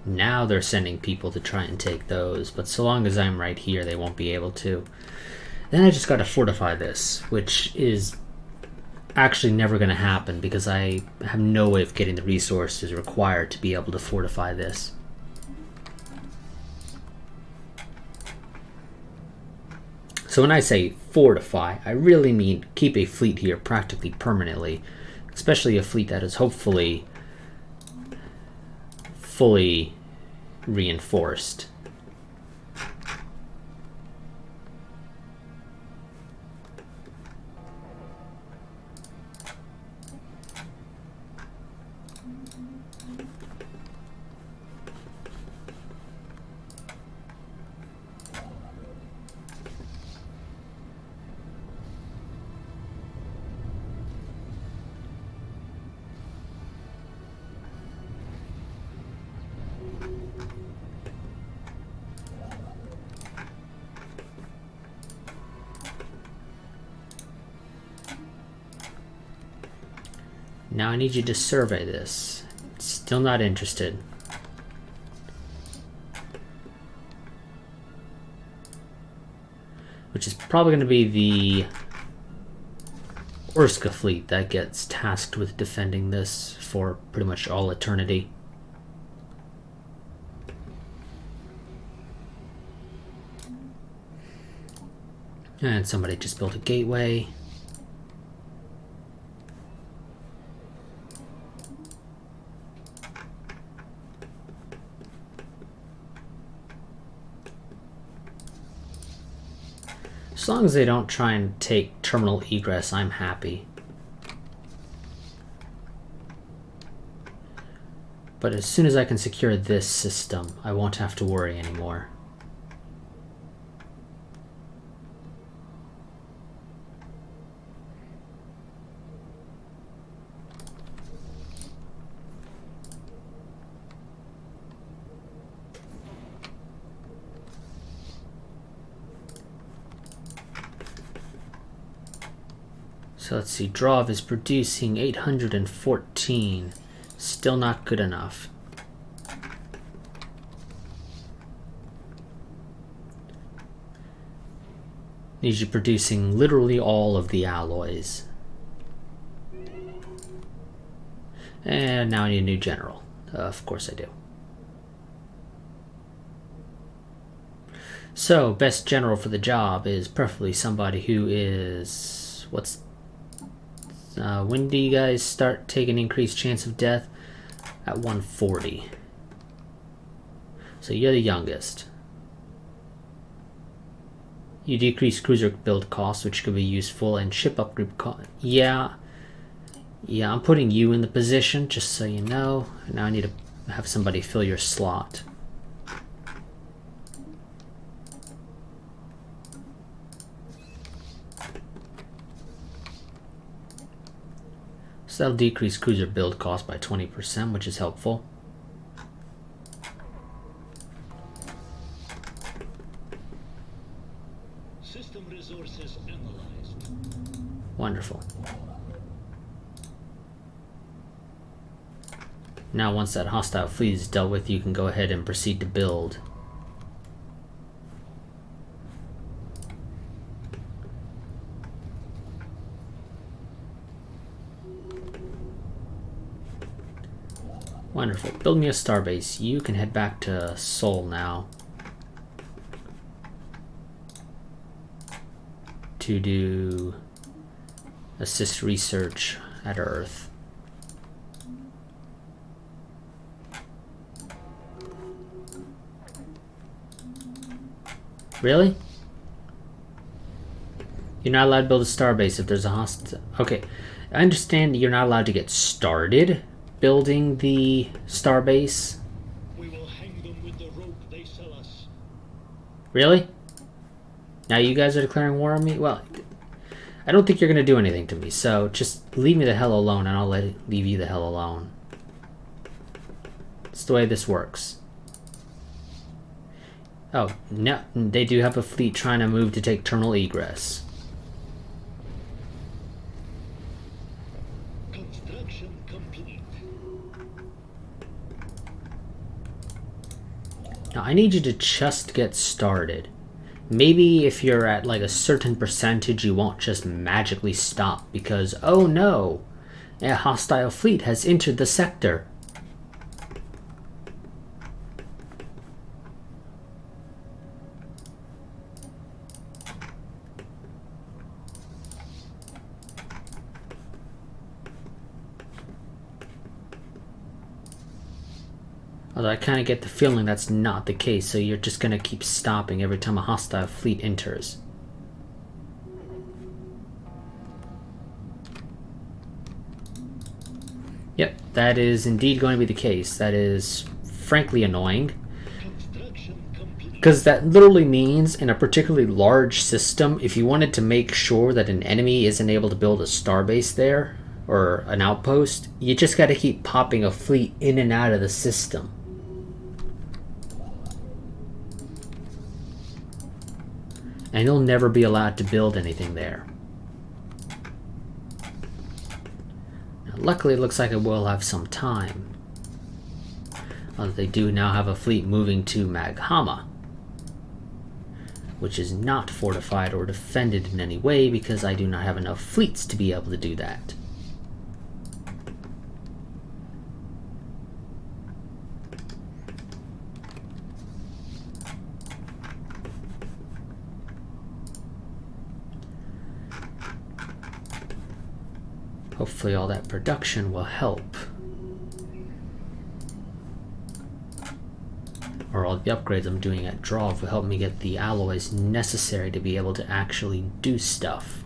Now they're sending people to try and take those, but so long as I'm right here, they won't be able to. Then I just gotta fortify this, which is actually never gonna happen because I have no way of getting the resources required to be able to fortify this. So when I say fortify, I really mean keep a fleet here practically permanently, especially a fleet that is hopefully fully reinforced. Now I need you to survey this. Still not interested. Which is probably going to be the Orska fleet that gets tasked with defending this for pretty much all eternity. And somebody just built a gateway. As long as they don't try and take terminal egress, I'm happy. But as soon as I can secure this system, I won't have to worry anymore. So let's see, Drov is producing 814. Still not good enough. Needs you producing literally all of the alloys. And now I need a new general. Of course I do. So, best general for the job is preferably somebody who is... when do you guys start taking increased chance of death? At 140. So you're the youngest. You decrease cruiser build costs, which could be useful, and ship upgrade cost. Yeah, I'm putting you in the position, just so you know. Now I need to have somebody fill your slot. So that'll decrease cruiser build cost by 20%, which is helpful. System resources analyzed. Wonderful. Now once that hostile fleet is dealt with, you can go ahead and proceed to build. Wonderful. Build me a starbase. You can head back to Sol now. To do assist research at Earth. Really? You're not allowed to build a starbase if there's a hostile. Okay, I understand you're not allowed to get started building the starbase. We will hang them with the rope they sell us. Really? Now you guys are declaring war on me? Well, I don't think you're going to do anything to me, so just leave me the hell alone and I'll leave you the hell alone. It's the way this works. Oh, no, they do have a fleet trying to move to take terminal egress. Construction complete. Now, I need you to just get started. Maybe if you're at like a certain percentage, you won't just magically stop because, oh no, a hostile fleet has entered the sector. Although I kind of get the feeling that's not the case, so you're just going to keep stopping every time a hostile fleet enters. Yep, that is indeed going to be the case. That is frankly annoying. Because that literally means in a particularly large system, if you wanted to make sure that an enemy isn't able to build a starbase there, or an outpost, you just got to keep popping a fleet in and out of the system. And you'll never be allowed to build anything there. Now, luckily, it looks like it will have some time. Although they do now have a fleet moving to Maghama, which is not fortified or defended in any way because I do not have enough fleets to be able to do that. Hopefully all that production will help. Or all the upgrades I'm doing at Draw will help me get the alloys necessary to be able to actually do stuff.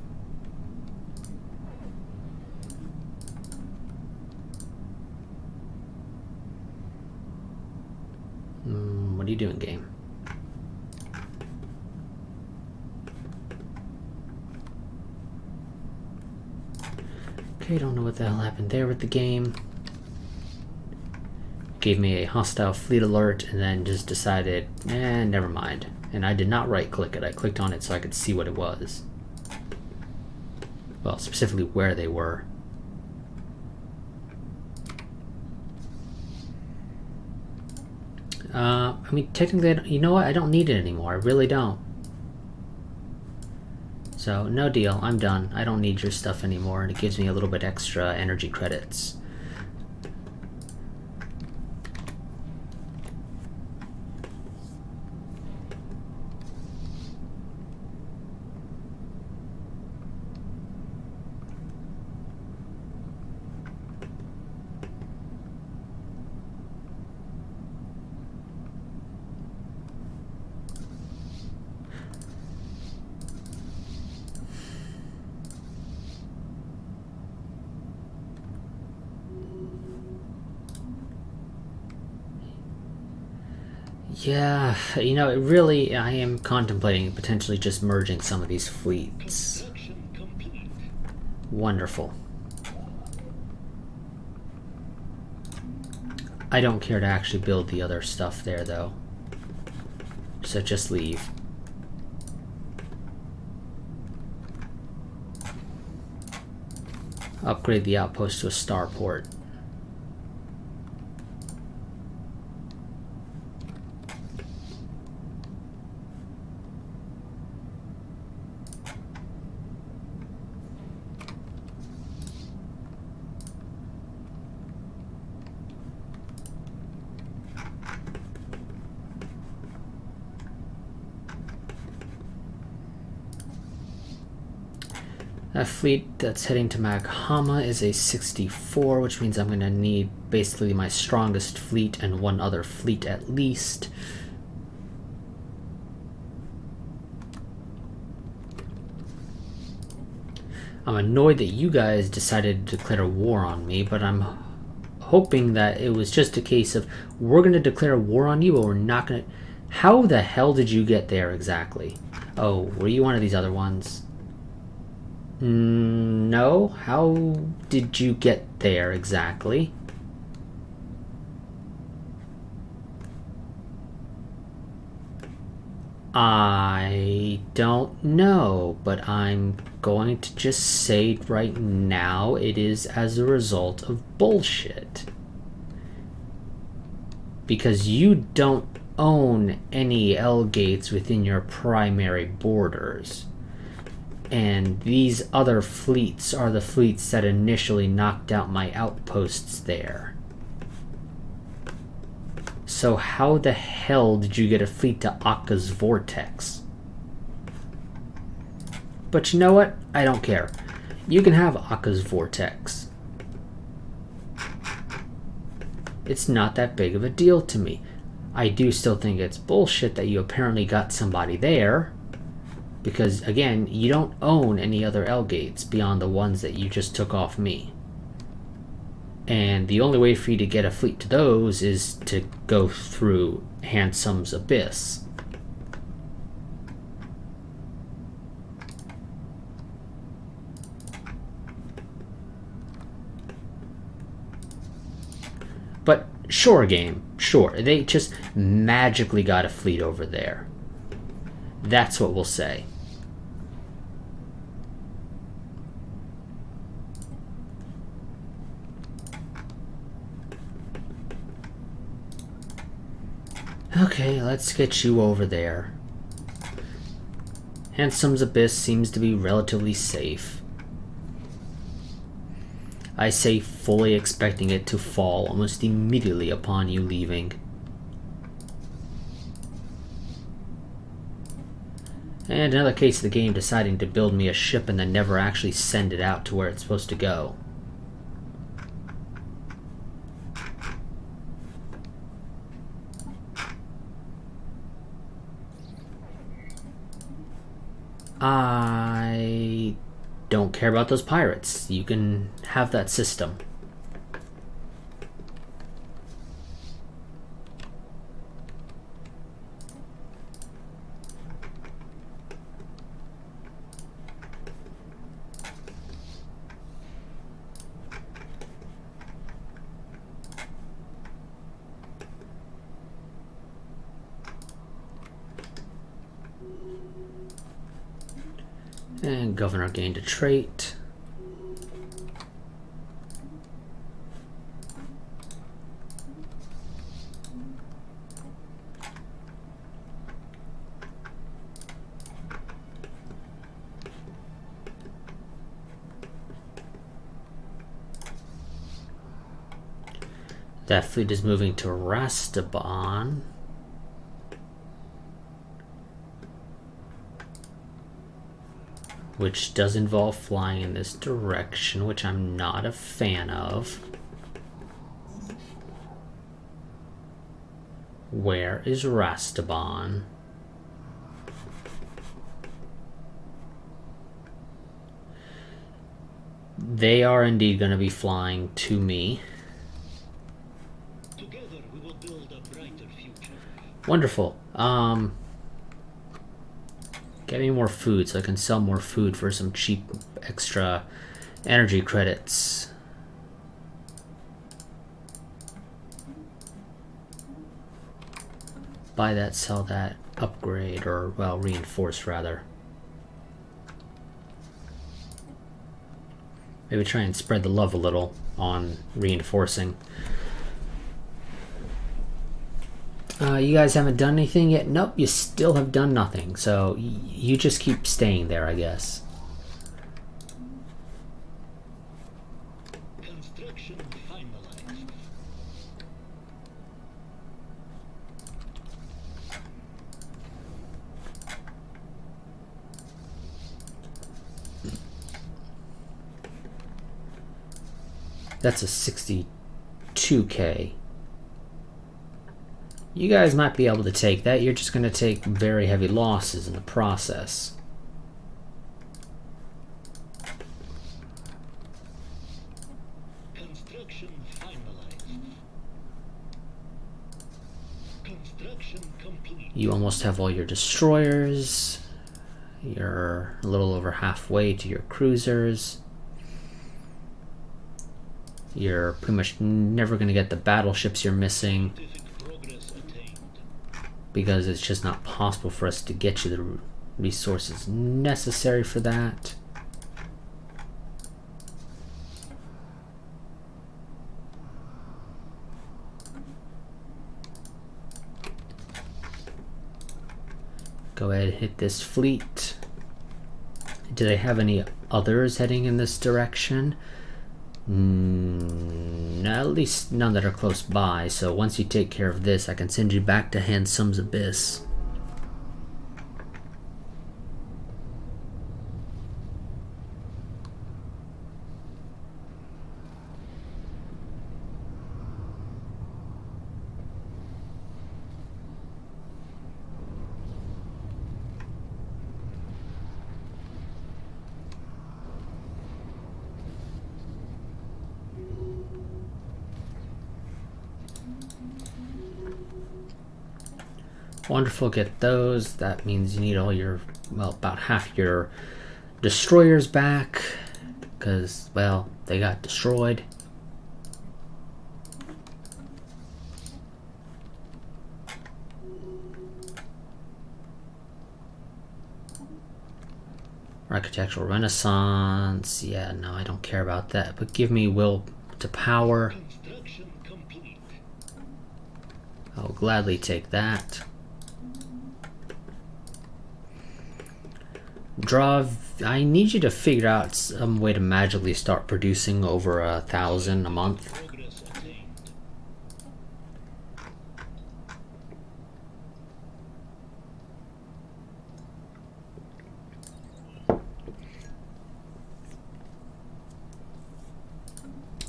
What are you doing, game? Okay, don't know what the hell happened there with the game. Gave me a hostile fleet alert and then just decided, never mind. And I did not right click it, I clicked on it so I could see what it was. Well, specifically where they were. I mean, technically, you know what? I don't need it anymore. I really don't. So, no deal. I'm done. I don't need your stuff anymore, and it gives me a little bit extra energy credits. Yeah, you know, really, I am contemplating potentially just merging some of these fleets. Wonderful. I don't care to actually build the other stuff there, though. So just leave. Upgrade the outpost to a starport. That fleet that's heading to Maghama is a 64, which means I'm going to need basically my strongest fleet and one other fleet at least. I'm annoyed that you guys decided to declare war on me, but I'm hoping that it was just a case of we're going to declare war on you, but we're not going to... How the hell did you get there exactly? Oh, were you one of these other ones? No. How did you get there exactly? I don't know, but I'm going to just say right now it is as a result of bullshit. Because you don't own any L-gates within your primary borders. And these other fleets are the fleets that initially knocked out my outposts there. So how the hell did you get a fleet to Akka's Vortex? But you know what? I don't care. You can have Akka's Vortex. It's not that big of a deal to me. I do still think it's bullshit that you apparently got somebody there. Because, again, you don't own any other L-gates beyond the ones that you just took off me. And the only way for you to get a fleet to those is to go through Handsome's Abyss. But sure, game, sure. They just magically got a fleet over there. That's what we'll say. Okay, let's get you over there. Handsome's Abyss seems to be relatively safe. I say fully expecting it to fall almost immediately upon you leaving. And another case of the game deciding to build me a ship and then never actually send it out to where it's supposed to go. I don't care about those pirates. You can have that system. And Governor gained a trait. That fleet is moving to Rastaban. Which does involve flying in this direction, which I'm not a fan of. Where is Rastaban? They are indeed going to be flying to me. Together we will build a brighter future. Wonderful. Get me more food so I can sell more food for some cheap extra energy credits. Buy that, sell that, upgrade, or, well, reinforce rather. Maybe try and spread the love a little on reinforcing. You guys haven't done anything yet? Nope, you still have done nothing. So you just keep staying there, I guess. Construction finalized. That's a 62k. You guys might be able to take that. You're just going to take very heavy losses in the process. Construction finalized. Construction complete. You almost have all your destroyers. You're a little over halfway to your cruisers. You're pretty much never going to get the battleships you're missing, because it's just not possible for us to get you the resources necessary for that. Go ahead and hit this fleet. Do they have any others heading in this direction? No, at least none that are close by. So once you take care of this, I can send you back to Handsome's Abyss. Wonderful, get those. That means you need all your, well, about half your destroyers back, because, well, they got destroyed. Architectural Renaissance. Yeah, no, I don't care about that. But give me will to power. Construction complete. I'll gladly take that. I need you to figure out some way to magically start producing over 1,000 a month. Progress attained.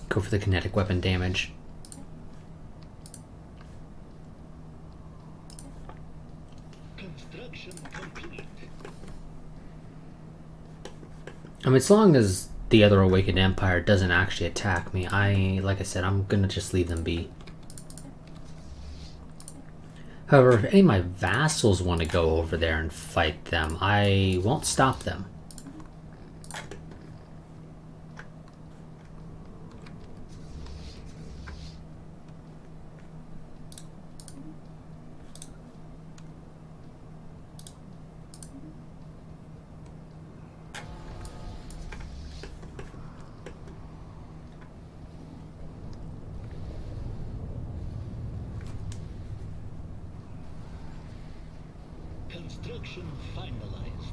Go for the kinetic weapon damage. Construction complete. I mean, as long as the other Awakened Empire doesn't actually attack me, like I said, I'm gonna just leave them be. However, if any of my vassals want to go over there and fight them, I won't stop them. Construction finalized.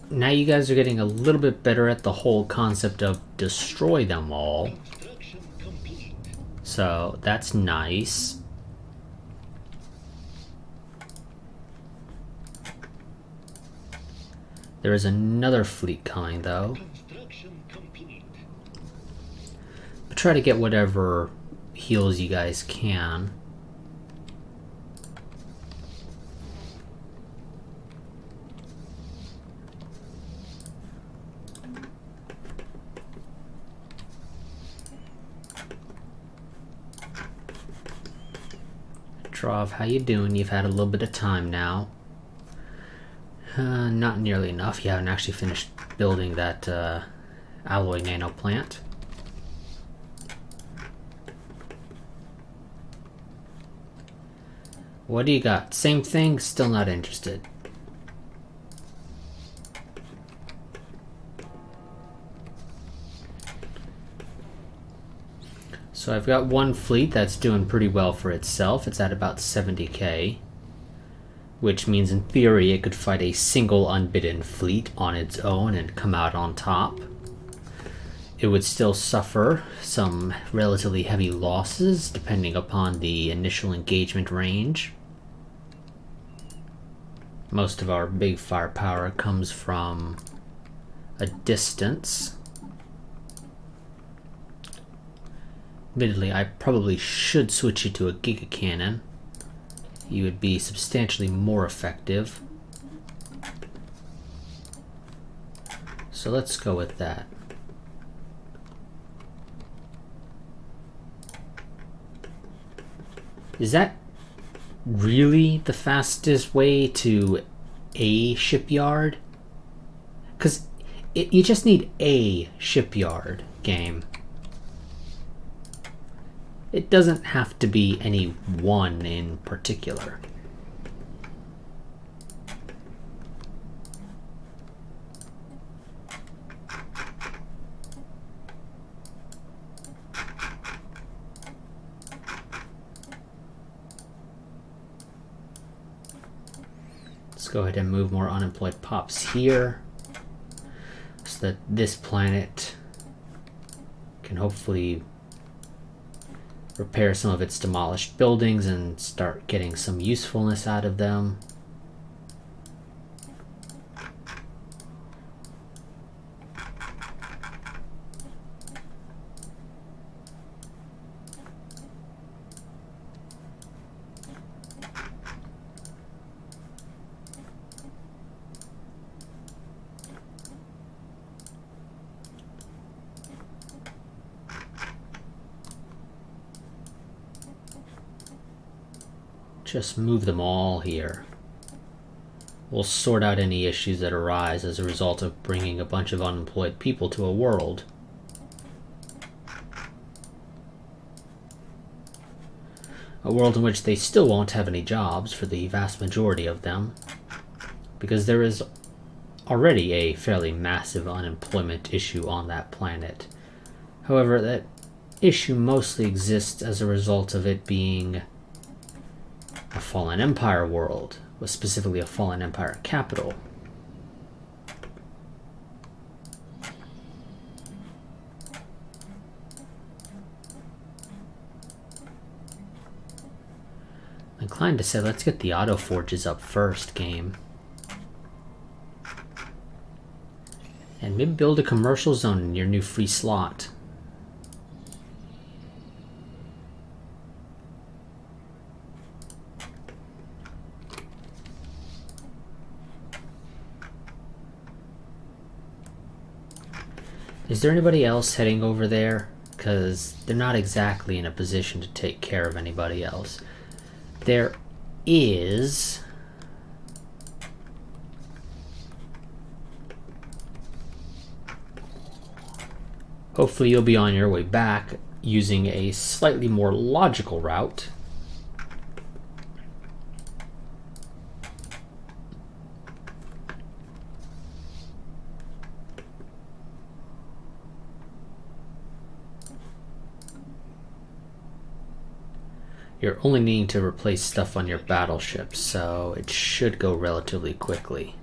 Now you guys are getting a little bit better at the whole concept of destroy them all. Construction complete. So that's nice. There is another fleet coming though. Construction complete. But try to get whatever heals you guys can. Drov, how you doing? You've had a little bit of time now. Not nearly enough. You haven't actually finished building that alloy nano plant. What do you got? Same thing? Still not interested. So I've got one fleet that's doing pretty well for itself. It's at about 70k. Which means in theory it could fight a single unbidden fleet on its own and come out on top. It would still suffer some relatively heavy losses depending upon the initial engagement range. Most of our big firepower comes from a distance. Admittedly, I probably should switch you to a Giga Cannon. You would be substantially more effective. So let's go with that. Is that really the fastest way to a shipyard? Because you just need a shipyard, game. It doesn't have to be any one in particular. Let's go ahead and move more unemployed pops here so that this planet can hopefully repair some of its demolished buildings and start getting some usefulness out of them. Just move them all here. We'll sort out any issues that arise as a result of bringing a bunch of unemployed people to a world. A world in which they still won't have any jobs for the vast majority of them, because there is already a fairly massive unemployment issue on that planet. However, that issue mostly exists as a result of it being a Fallen Empire world, was specifically a Fallen Empire capital. I'm inclined to say let's get the auto forges up first, game. And maybe build a commercial zone in your new free slot. Is there anybody else heading over there? Because they're not exactly in a position to take care of anybody else. There is... Hopefully you'll be on your way back using a slightly more logical route. You're only needing to replace stuff on your battleship, so it should go relatively quickly.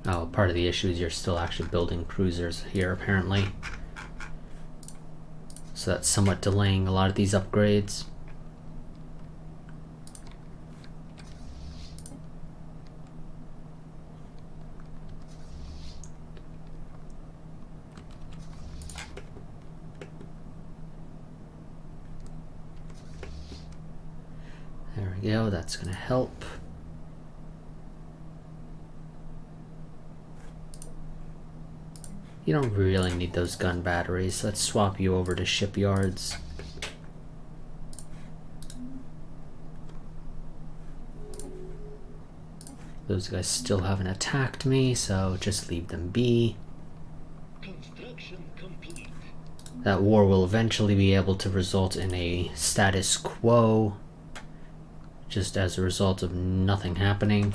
Oh, part of the issue is you're still actually building cruisers here, apparently. So that's somewhat delaying a lot of these upgrades. There we go, that's going to help. You don't really need those gun batteries. Let's swap you over to shipyards. Those guys still haven't attacked me, so just leave them be. Construction complete. That war will eventually be able to result in a status quo, just as a result of nothing happening.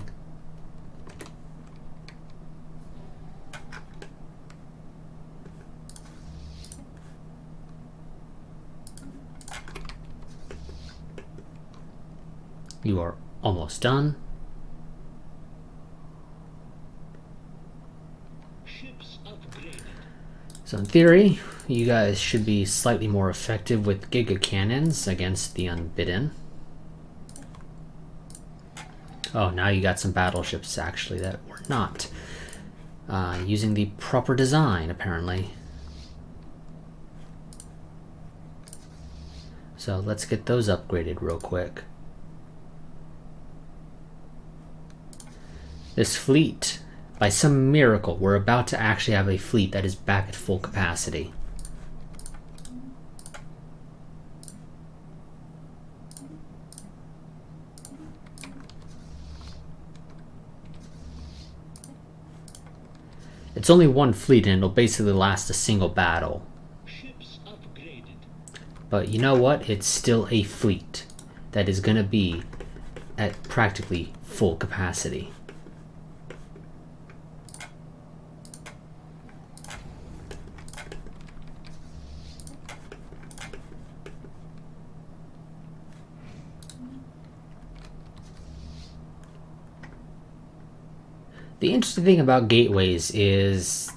You are almost done. Ships upgraded. So in theory, you guys should be slightly more effective with Giga Cannons against the Unbidden. Oh, now you got some battleships actually that were not using the proper design, apparently. So let's get those upgraded real quick. This fleet, by some miracle, we're about to actually have a fleet that is back at full capacity. It's only one fleet and it'll basically last a single battle. Ships upgraded. But you know what? It's still a fleet that is going to be at practically full capacity. The interesting thing about gateways is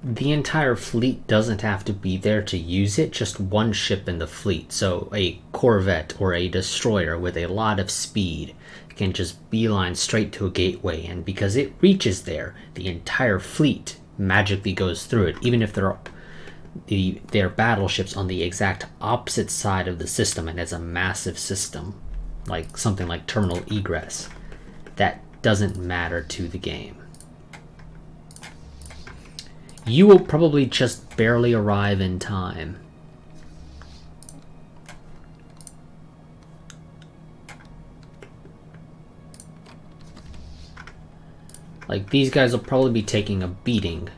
the entire fleet doesn't have to be there to use it, just one ship in the fleet. So a corvette or a destroyer with a lot of speed can just beeline straight to a gateway, and because it reaches there, the entire fleet magically goes through it, even if they're battleships on the exact opposite side of the system and it's a massive system, like something like terminal egress. That doesn't matter to the game. You will probably just barely arrive in time. Like, these guys will probably be taking a beating.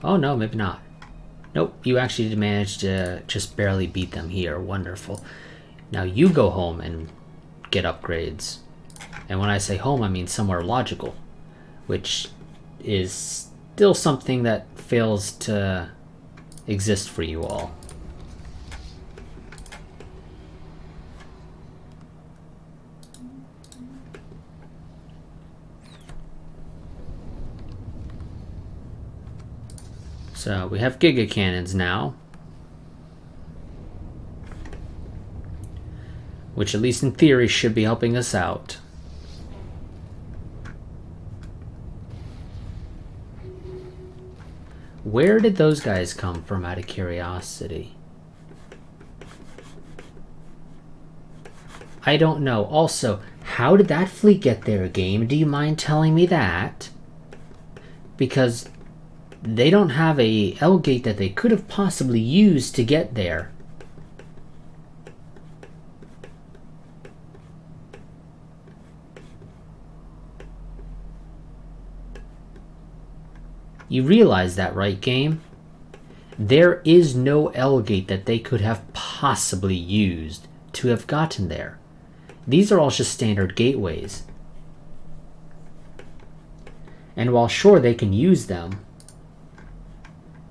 Oh no, maybe not. Nope, you actually managed to just barely beat them here. Wonderful. Now you go home and get upgrades. And when I say home, I mean somewhere logical, which is still something that fails to exist for you all. So we have Giga Cannons now, which at least in theory should be helping us out. Where did those guys come from, out of curiosity? I don't know. Also, how did that fleet get there, game? Do you mind telling me that? Because they don't have a L gate that they could have possibly used to get there. You realize that, right, game? There is no L gate that they could have possibly used to have gotten there. These are all just standard gateways. And while sure they can use them,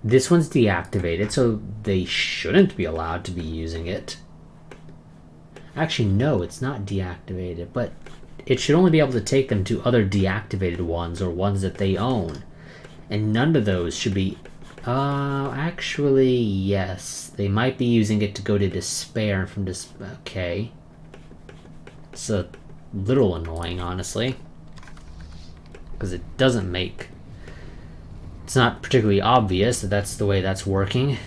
this one's deactivated, so they shouldn't be allowed to be using it. Actually, no, it's not deactivated, but it should only be able to take them to other deactivated ones or ones that they own. And none of those should be... actually, yes. They might be using it to go to despair and from okay. It's a little annoying, honestly. Because it doesn't make... It's not particularly obvious that that's the way that's working.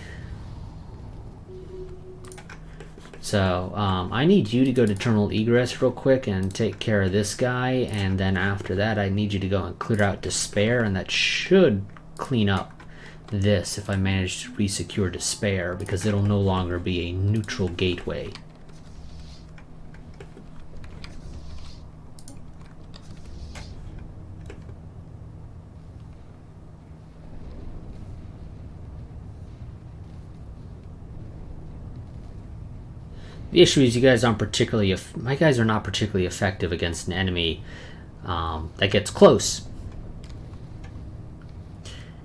So, I need you to go to terminal egress real quick and take care of this guy, and then after that I need you to go and clear out despair, and that should clean up this if I manage to resecure despair, because it'll no longer be a neutral gateway. The issue is you guys aren't particularly... my guys are not particularly effective against an enemy that gets close.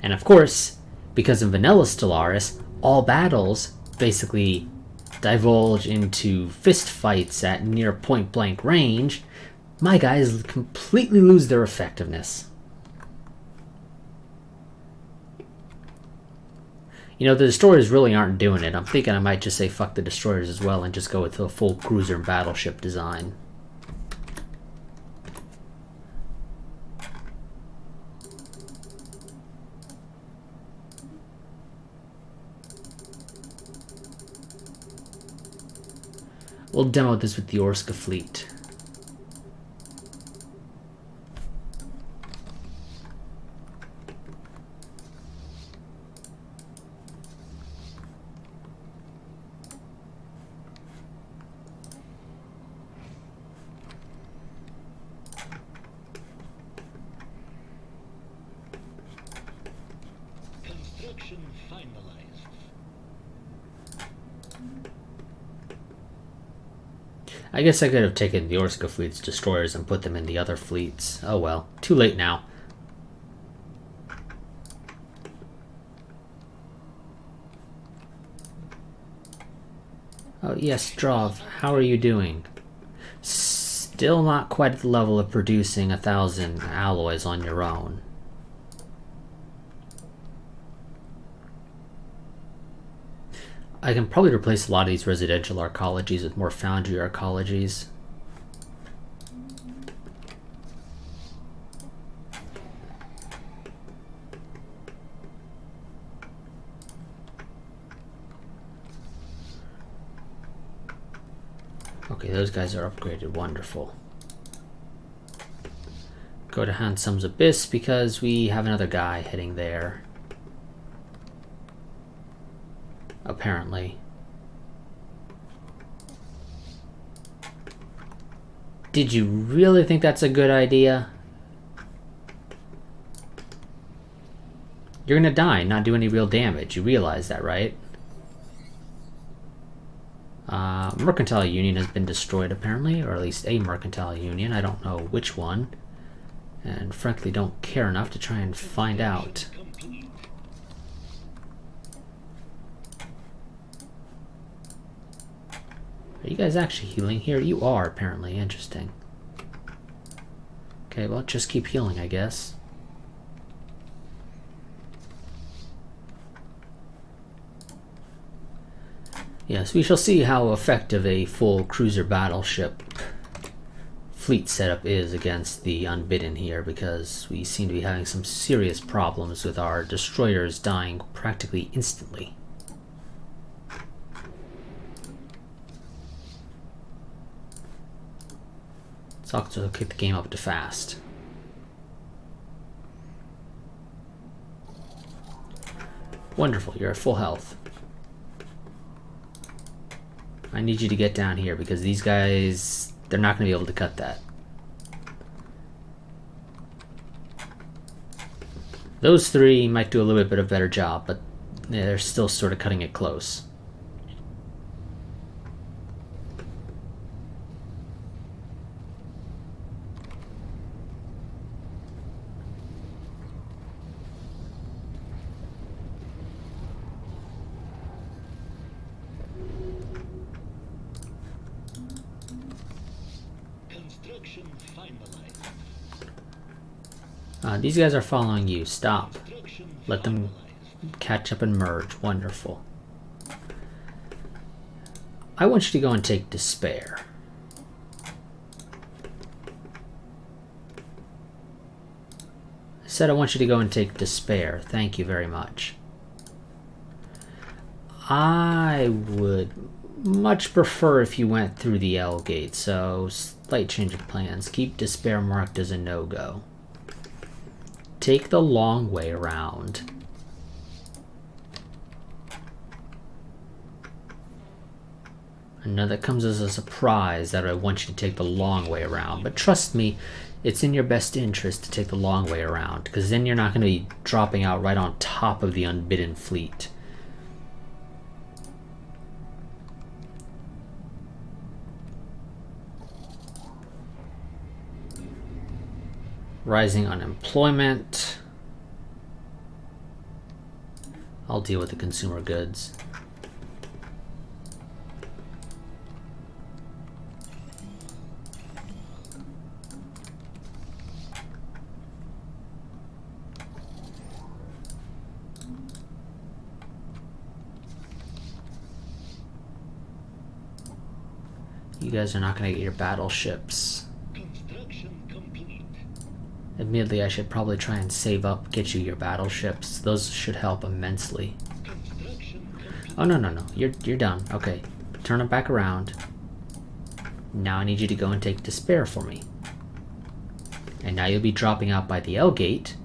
And of course, because of vanilla Stellaris, all battles basically divulge into fist fights at near point-blank range. My guys completely lose their effectiveness. You know, the destroyers really aren't doing it. I'm thinking I might just say fuck the destroyers as well and just go with a full cruiser and battleship design. We'll demo this with the Orska fleet. Construction finalized. I guess I could have taken the Orska fleet's destroyers and put them in the other fleets. Oh well, too late now. Oh yes, Drov, how are you doing? Still not quite at the level of producing 1,000 alloys on your own. I can probably replace a lot of these residential arcologies with more foundry arcologies. Okay, those guys are upgraded. Wonderful. Go to Handsome's Abyss because we have another guy heading there. Apparently. Did you really think that's a good idea? You're gonna die and not do any real damage. You realize that, right? Mercantile Union has been destroyed apparently, or at least a Mercantile Union. I don't know which one. And frankly don't care enough to try and find out. Are you guys actually healing here? You are, apparently. Interesting. Okay, well, just keep healing, I guess. Yes, we shall see how effective a full cruiser battleship fleet setup is against the Unbidden here, because we seem to be having some serious problems with our destroyers dying practically instantly. Let's also kick the game up to fast. Wonderful, you're at full health. I need you to get down here because these guys, they're not going to be able to cut that. Those three might do a little bit of a better job, but they're still sort of cutting it close. Construction finalized. These guys are following you. Stop. Construction Let them finalized. catch up and merge. Wonderful. I want you to go and take Despair. I said I want you to go and take Despair. Thank you very much. I would much prefer if you went through the L gate, so slight change of plans. Keep Despair marked as a no-go. Take the long way around. I know that comes as a surprise that I want you to take the long way around, but trust me, it's in your best interest to take the long way around, because then you're not going to be dropping out right on top of the Unbidden fleet. Rising unemployment. I'll deal with the consumer goods. You guys are not going to get your battleships. Construction complete. Admittedly, I should probably try and save up, get you your battleships. Those should help immensely. Construction complete. Oh, no. You're done. Okay. Turn it back around. Now I need you to go and take Despair for me. And now you'll be dropping out by the L gate.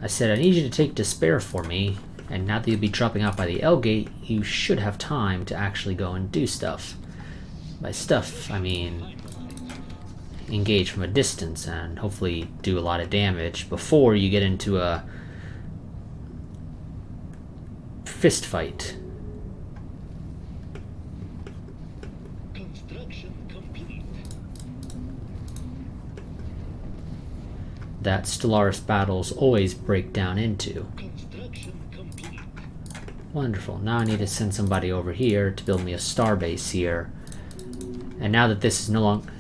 I said I need you to take Despair for me. And now that you'll be dropping out by the L gate, you should have time to actually go and do stuff. By stuff, I mean engage from a distance and hopefully do a lot of damage before you get into a fist fight. Construction complete. That Stellaris battles always break down into. Construction complete. Wonderful. Now I need to send somebody over here to build me a starbase here. And now that this is no longer,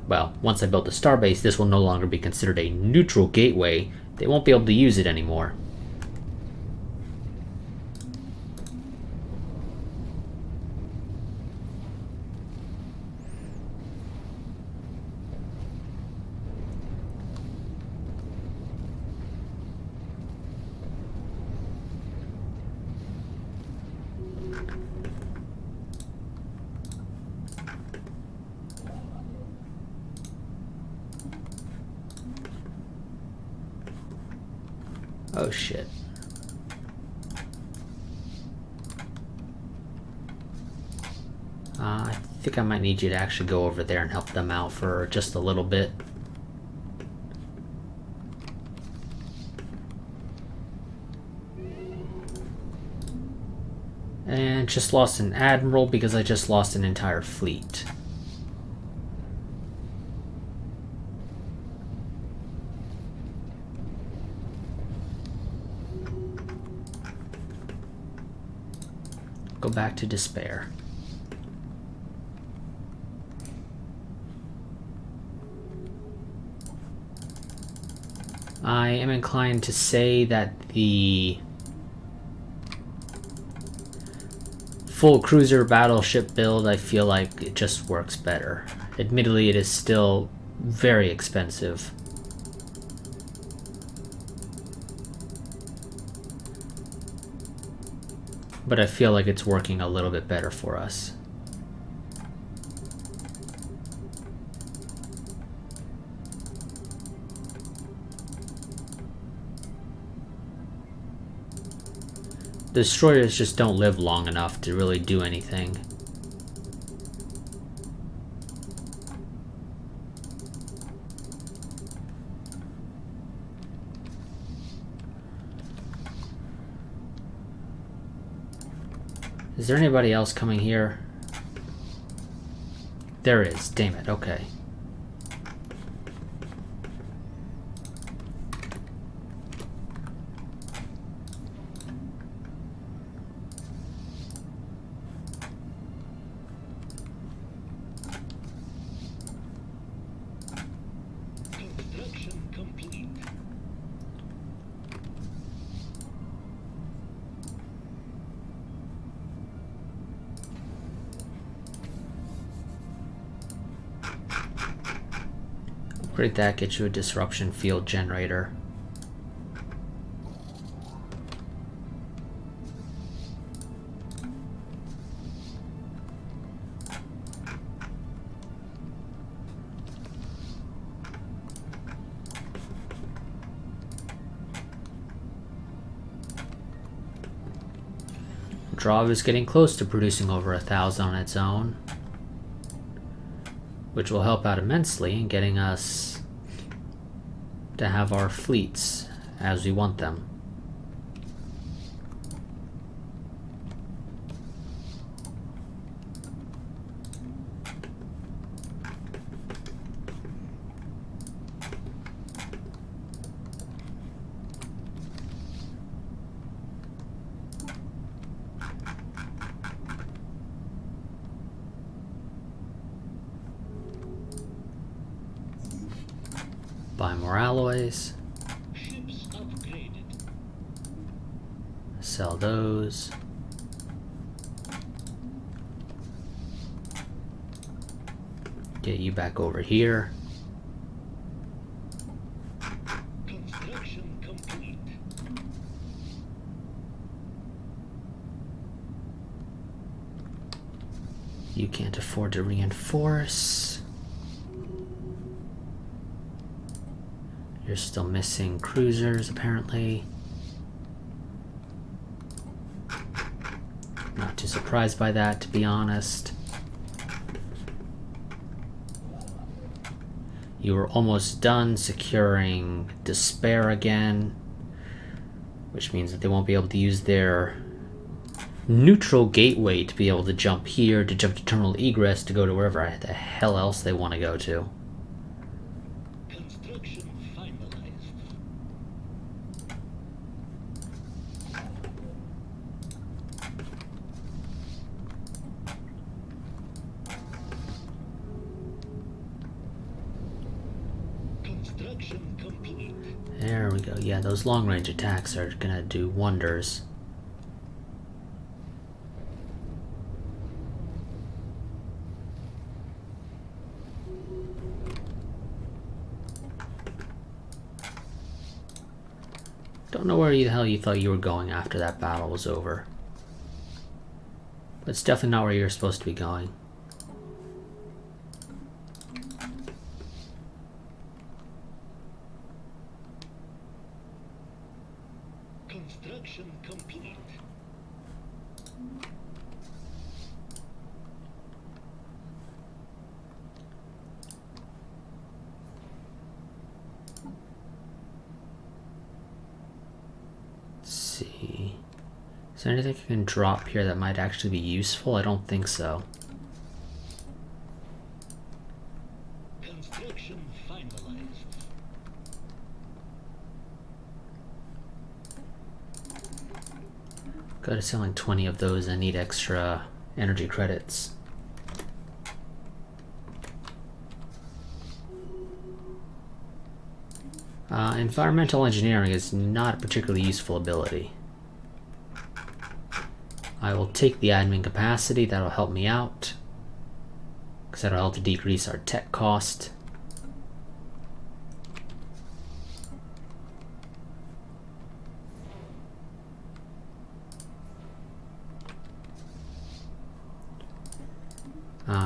well, once I build the starbase, this will no longer be considered a neutral gateway. They won't be able to use it anymore. Oh shit. I think I might need you to actually go over there and help them out for just a little bit. And just lost an admiral because I just lost an entire fleet. Go back to Despair. I am inclined to say that the full cruiser battleship build, I feel like it just works better. Admittedly, it is still very expensive. But I feel like it's working a little bit better for us. Destroyers just don't live long enough to really do anything. Is there anybody else coming here? There is. Damn it. Okay. Construction complete. Upgrade that, get you a disruption field generator. Draw is getting close to producing over 1,000 on its own, which will help out immensely in getting us to have our fleets as we want them. Buy more alloys. Ships upgraded. Sell those. Get you back over here. Construction complete. You can't afford to reinforce. You're still missing cruisers, apparently. Not too surprised by that, to be honest. You were almost done securing Despair again, which means that they won't be able to use their neutral gateway to be able to jump here, to jump to terminal egress, to go to wherever the hell else they want to go to. Construction finalized. Construction complete. There we go. Yeah, those long-range attacks are gonna do wonders. Don't know where the hell you thought you were going after that battle was over. But it's definitely not where you're supposed to be going. Construction complete. Let's see. Is there anything I can drop here that might actually be useful? I don't think so. Construction finalized. Go to selling 20 of those. I need extra energy credits. Environmental engineering is not a particularly useful ability. I will take the admin capacity. That'll help me out, because that'll help to decrease our tech cost.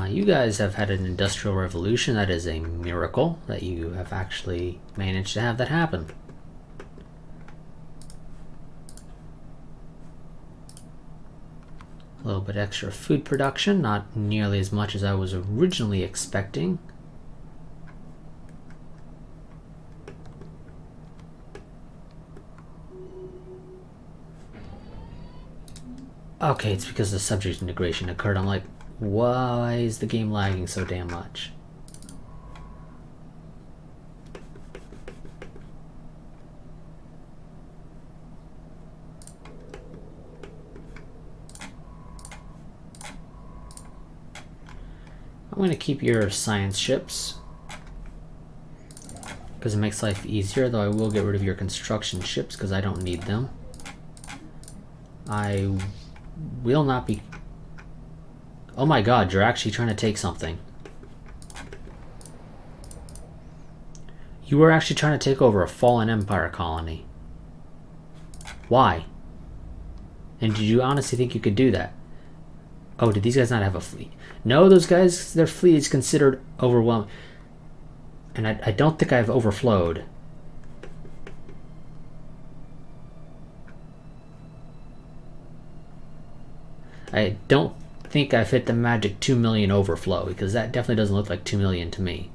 You guys have had an industrial revolution. That is a miracle that you have actually managed to have that happen. A little bit extra food production, not nearly as much as I was originally expecting. Okay, it's because the subject integration occurred. I'm like, why is the game lagging so damn much? I'm going to keep your science ships because it makes life easier, though I will get rid of your construction ships because I don't need them. I will not be... Oh my god, you're actually trying to take something. You were actually trying to take over a fallen Empire colony. Why? And did you honestly think you could do that? Oh, did these guys not have a fleet? No, those guys, their fleet is considered overwhelming. And I don't think I've overflowed. I don't think I've hit the magic 2 million overflow, because that definitely doesn't look like 2 million to me.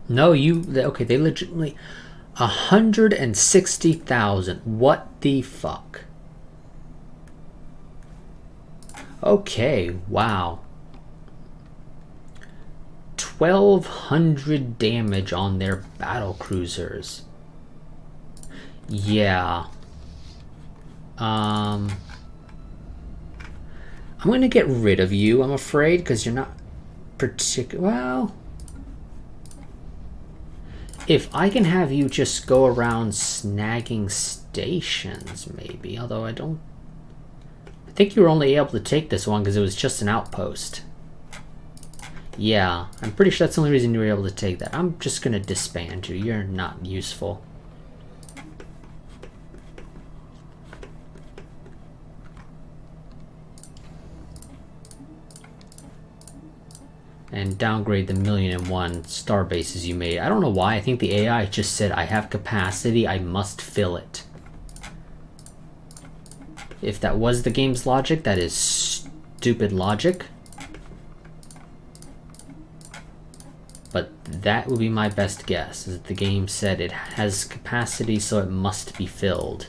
No, okay, they legitimately 160,000. What the fuck? Okay, wow. 1,200 damage on their battle cruisers. Yeah. I'm going to get rid of you, I'm afraid, because you're not well... If I can have you just go around snagging stations, maybe. Although I think you were only able to take this one because it was just an outpost. Yeah, I'm pretty sure that's the only reason you were able to take that. I'm just gonna disband you. You're not useful. And downgrade the 1,000,001 star bases you made. I don't know why. I think the AI just said, I have capacity, I must fill it. If that was the game's logic, that is stupid logic. But that would be my best guess, is that the game said it has capacity, so it must be filled.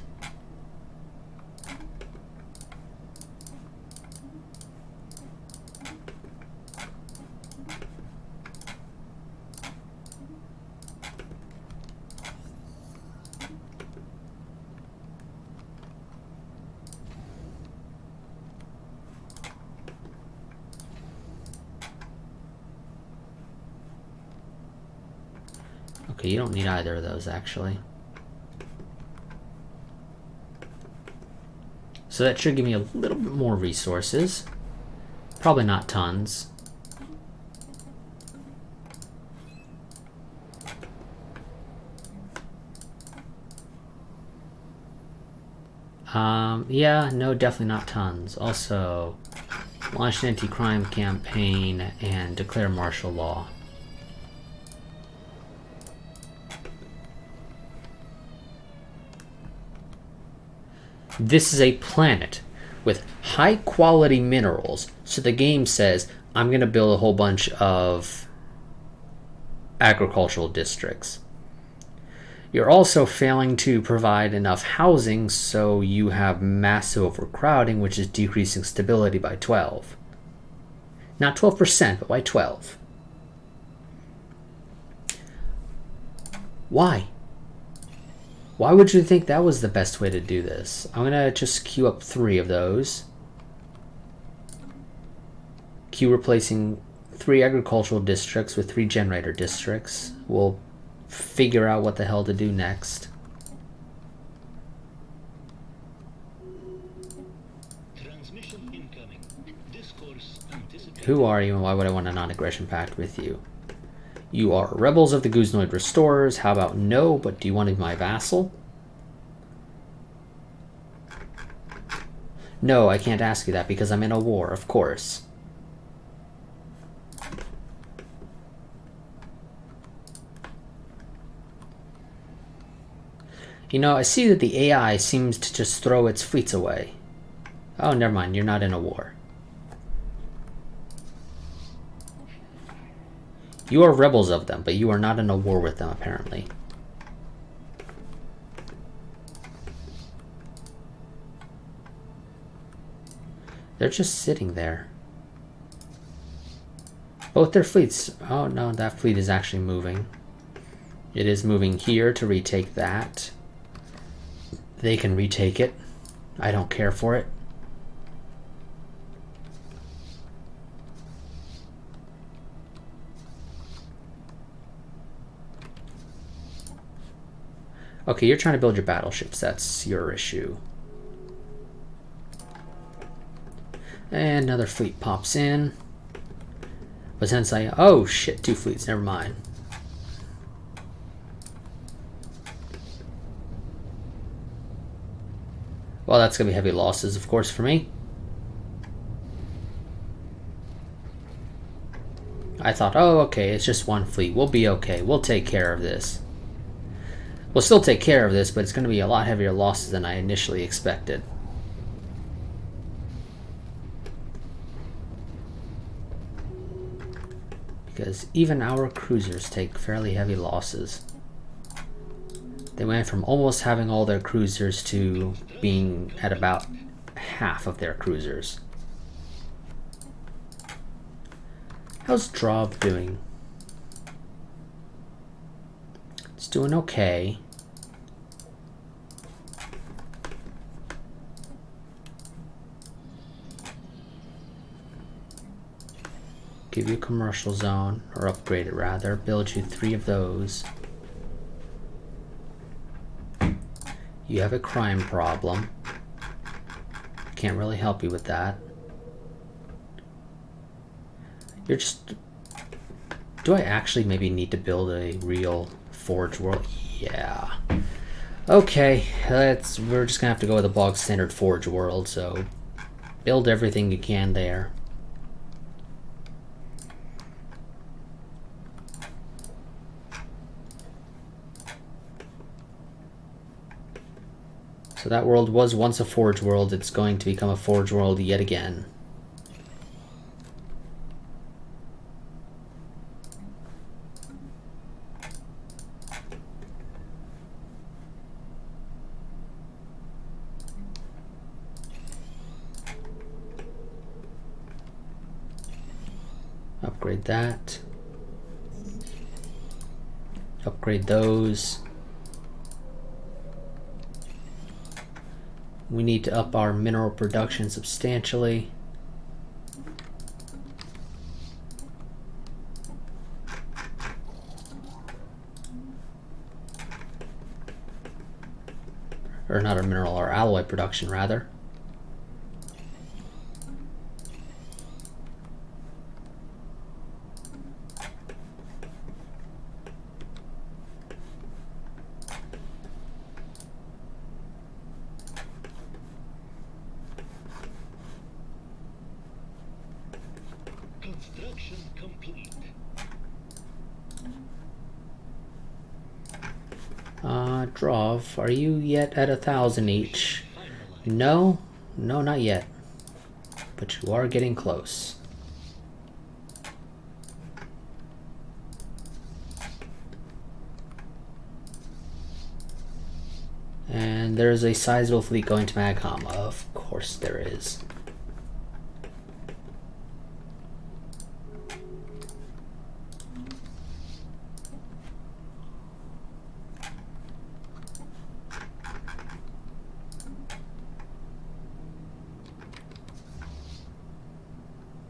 Okay, you don't need either of those, actually. So that should give me a little bit more resources. Probably not tons. Yeah, no, definitely not tons. Also, launch an anti-crime campaign and declare martial law. This is a planet with high quality minerals, so the game says, I'm going to build a whole bunch of agricultural districts. You're also failing to provide enough housing, so you have massive overcrowding, which is decreasing stability by 12. Not 12%, but by 12. Why? Why would you think that was the best way to do this? I'm gonna just queue up 3 of those. Queue replacing 3 agricultural districts with 3 generator districts. We'll figure out what the hell to do next. Transmission incoming. Discourse anticipated. Who are you and why would I want a non-aggression pact with you? You are rebels of the Guznoid Restorers. How about no, but do you want to be my vassal? No, I can't ask you that because I'm in a war, of course. You know, I see that the AI seems to just throw its fleets away. Oh, never mind, you're not in a war. You are rebels of them, but you are not in a war with them, apparently. They're just sitting there. Both their fleets... Oh, no, that fleet is actually moving. It is moving here to retake that. They can retake it. I don't care for it. Okay, you're trying to build your battleships. That's your issue. And another fleet pops in. But since I... Oh, shit, 2 fleets. Never mind. Well, that's going to be heavy losses, of course, for me. I thought, oh, okay, it's just 1 fleet. We'll be okay. We'll take care of this. We'll still take care of this, but it's going to be a lot heavier losses than I initially expected. Because even our cruisers take fairly heavy losses. They went from almost having all their cruisers to being at about half of their cruisers. How's Drob doing? It's doing okay. Give you a commercial zone, or upgrade it rather. Build you 3 of those. You have a crime problem. Can't really help you with that. You're just Do I actually maybe need to build a real forge world? Yeah. Okay, we're just gonna have to go with a bog standard forge world, so build everything you can there. So that world was once a forge world, it's going to become a forge world yet again. Upgrade that. Upgrade those. We need to up our mineral production substantially. Or not our mineral, our alloy production rather. Construction complete. Drov, are you yet at 1,000 each? No? No, not yet. But you are getting close. And there's a sizable fleet going to Maghama. Of course there is.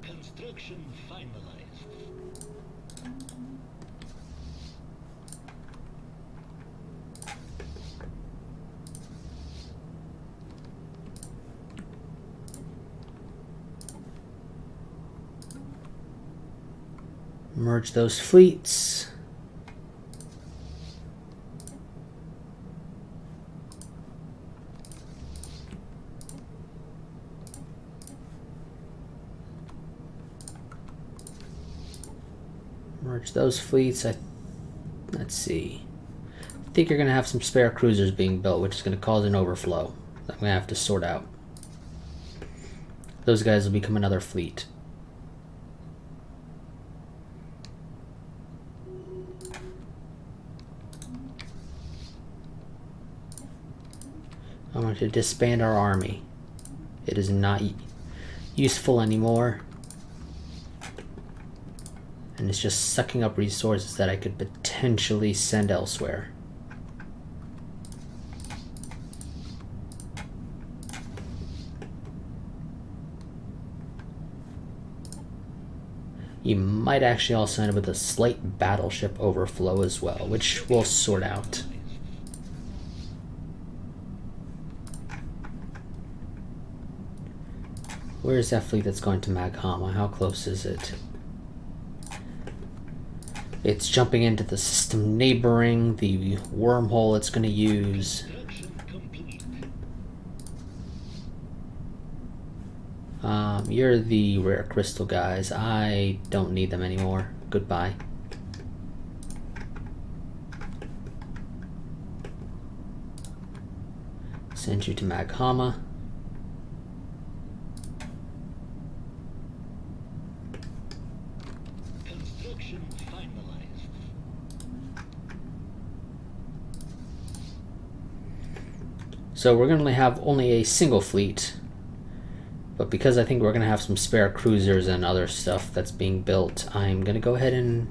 Construction finalized. Merge those fleets. Merge those fleets. Let's see. I think you're going to have some spare cruisers being built, which is going to cause an overflow that I'm going to have to sort out. Those guys will become another fleet. I'm going to disband our army. It is not useful anymore. And it's just sucking up resources that I could potentially send elsewhere. You might actually also end up with a slight battleship overflow as well, which we'll sort out. Where's that fleet that's going to Maghama? How close is it? It's jumping into the system neighboring the wormhole it's going to use. You're the rare crystal guys. I don't need them anymore. Goodbye. Send you to Maghama. Construction finalized. So we're going to have only a single fleet. But because I think we're going to have some spare cruisers and other stuff that's being built, I'm going to go ahead and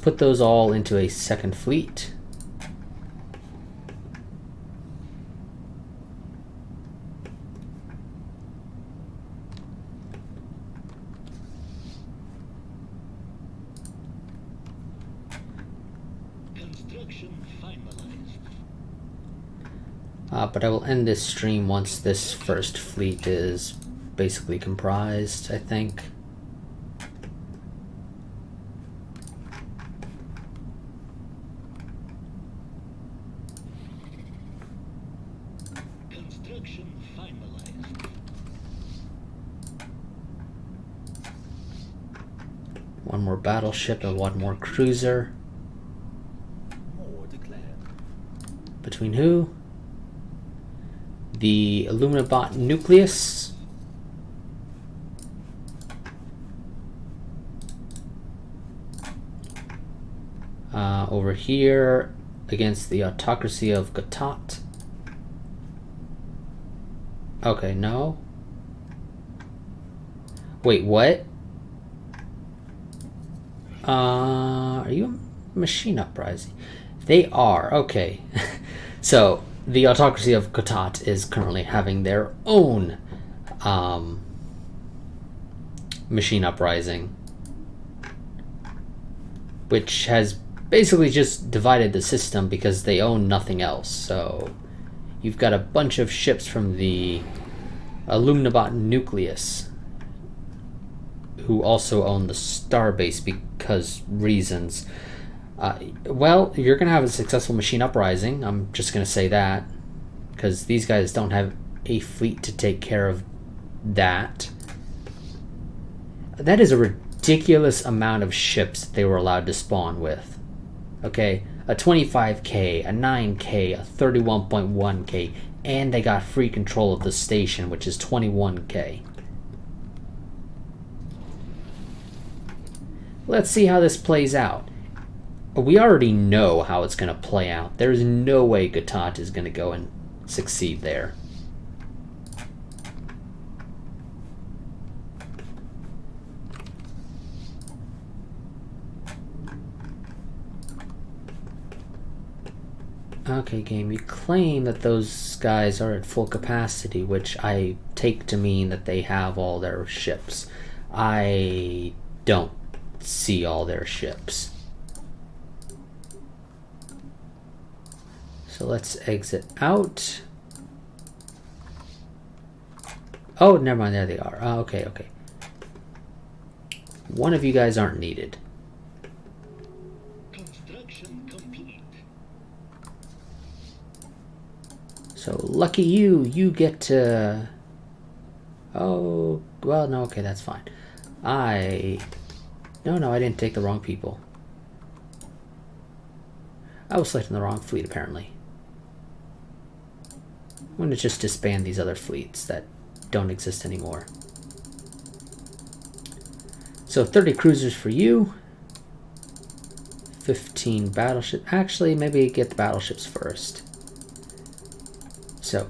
put those all into a second fleet. Construction finalized. But I will end this stream once this first fleet is basically comprised, I think. One more battleship and one more cruiser. More declared. Between who? The Illuminabot nucleus. Over here against the autocracy of Gatot. Okay, no. Wait, what? Are you a machine uprising? They are, okay. So, the autocracy of Gatot is currently having their own machine uprising, which has basically just divided the system because they own nothing else. So, you've got a bunch of ships from the Illuminabot nucleus who also own the starbase because reasons. Well, you're going to have a successful machine uprising. I'm just going to say that. Because these guys don't have a fleet to take care of that. That is a ridiculous amount of ships that they were allowed to spawn with. Okay, a 25k, a 9k, a 31.1k, and they got free control of the station, which is 21k. Let's see how this plays out. We already know how it's going to play out. There's no way Gatot is going to go and succeed there. Okay, game, you claim that those guys are at full capacity, which I take to mean that they have all their ships. I don't see all their ships. So let's exit out. Oh, never mind, there they are. Oh, okay, okay. One of you guys aren't needed. Construction complete. So lucky you, you get to... Oh, well, no, okay, that's fine. No, I didn't take the wrong people. I was selecting the wrong fleet, apparently. I'm going to just disband these other fleets that don't exist anymore. So 30 cruisers for you. 15 battleships. Actually, maybe get the battleships first. So,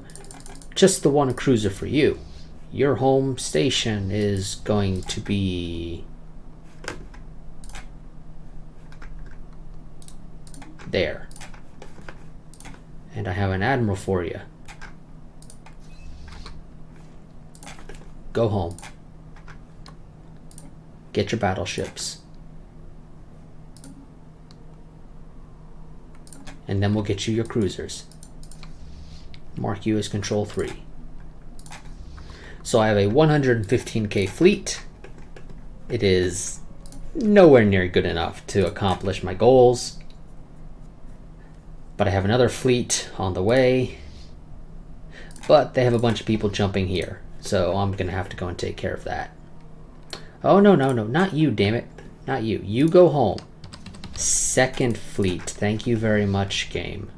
just the one cruiser for you. Your home station is going to be... there. And I have an admiral for you. Go home. Get your battleships. And then we'll get you your cruisers. Mark you as Control 3. So I have a 115k fleet. It is nowhere near good enough to accomplish my goals. But I have another fleet on the way. But they have a bunch of people jumping here. So I'm going to have to go and take care of that. Oh, no, not you, damn it. Not you. You go home. Second fleet. Thank you very much, game.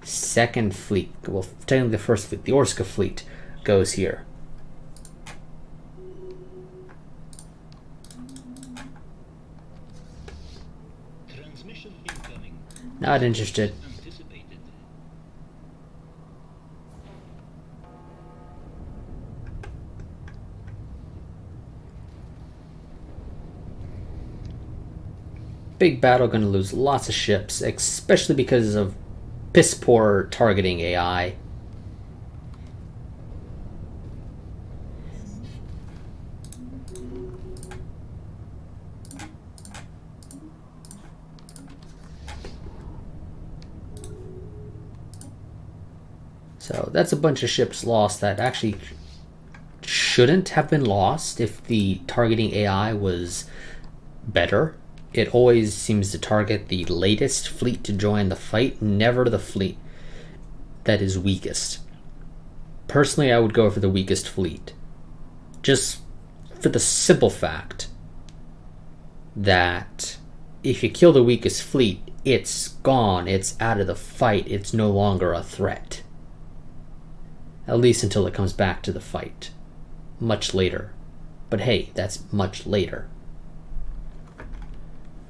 Second fleet. Well, technically the first fleet. The Orska fleet goes here. Transmission incoming. Not interested. Anticipated. Big battle, gonna lose lots of ships, especially because of piss poor targeting AI. So that's a bunch of ships lost that actually shouldn't have been lost if the targeting AI was better. It always seems to target the latest fleet to join the fight, never the fleet that is weakest. Personally, I would go for the weakest fleet. Just for the simple fact that if you kill the weakest fleet, it's gone, it's out of the fight, it's no longer a threat. At least until it comes back to the fight. Much later. But hey, that's much later.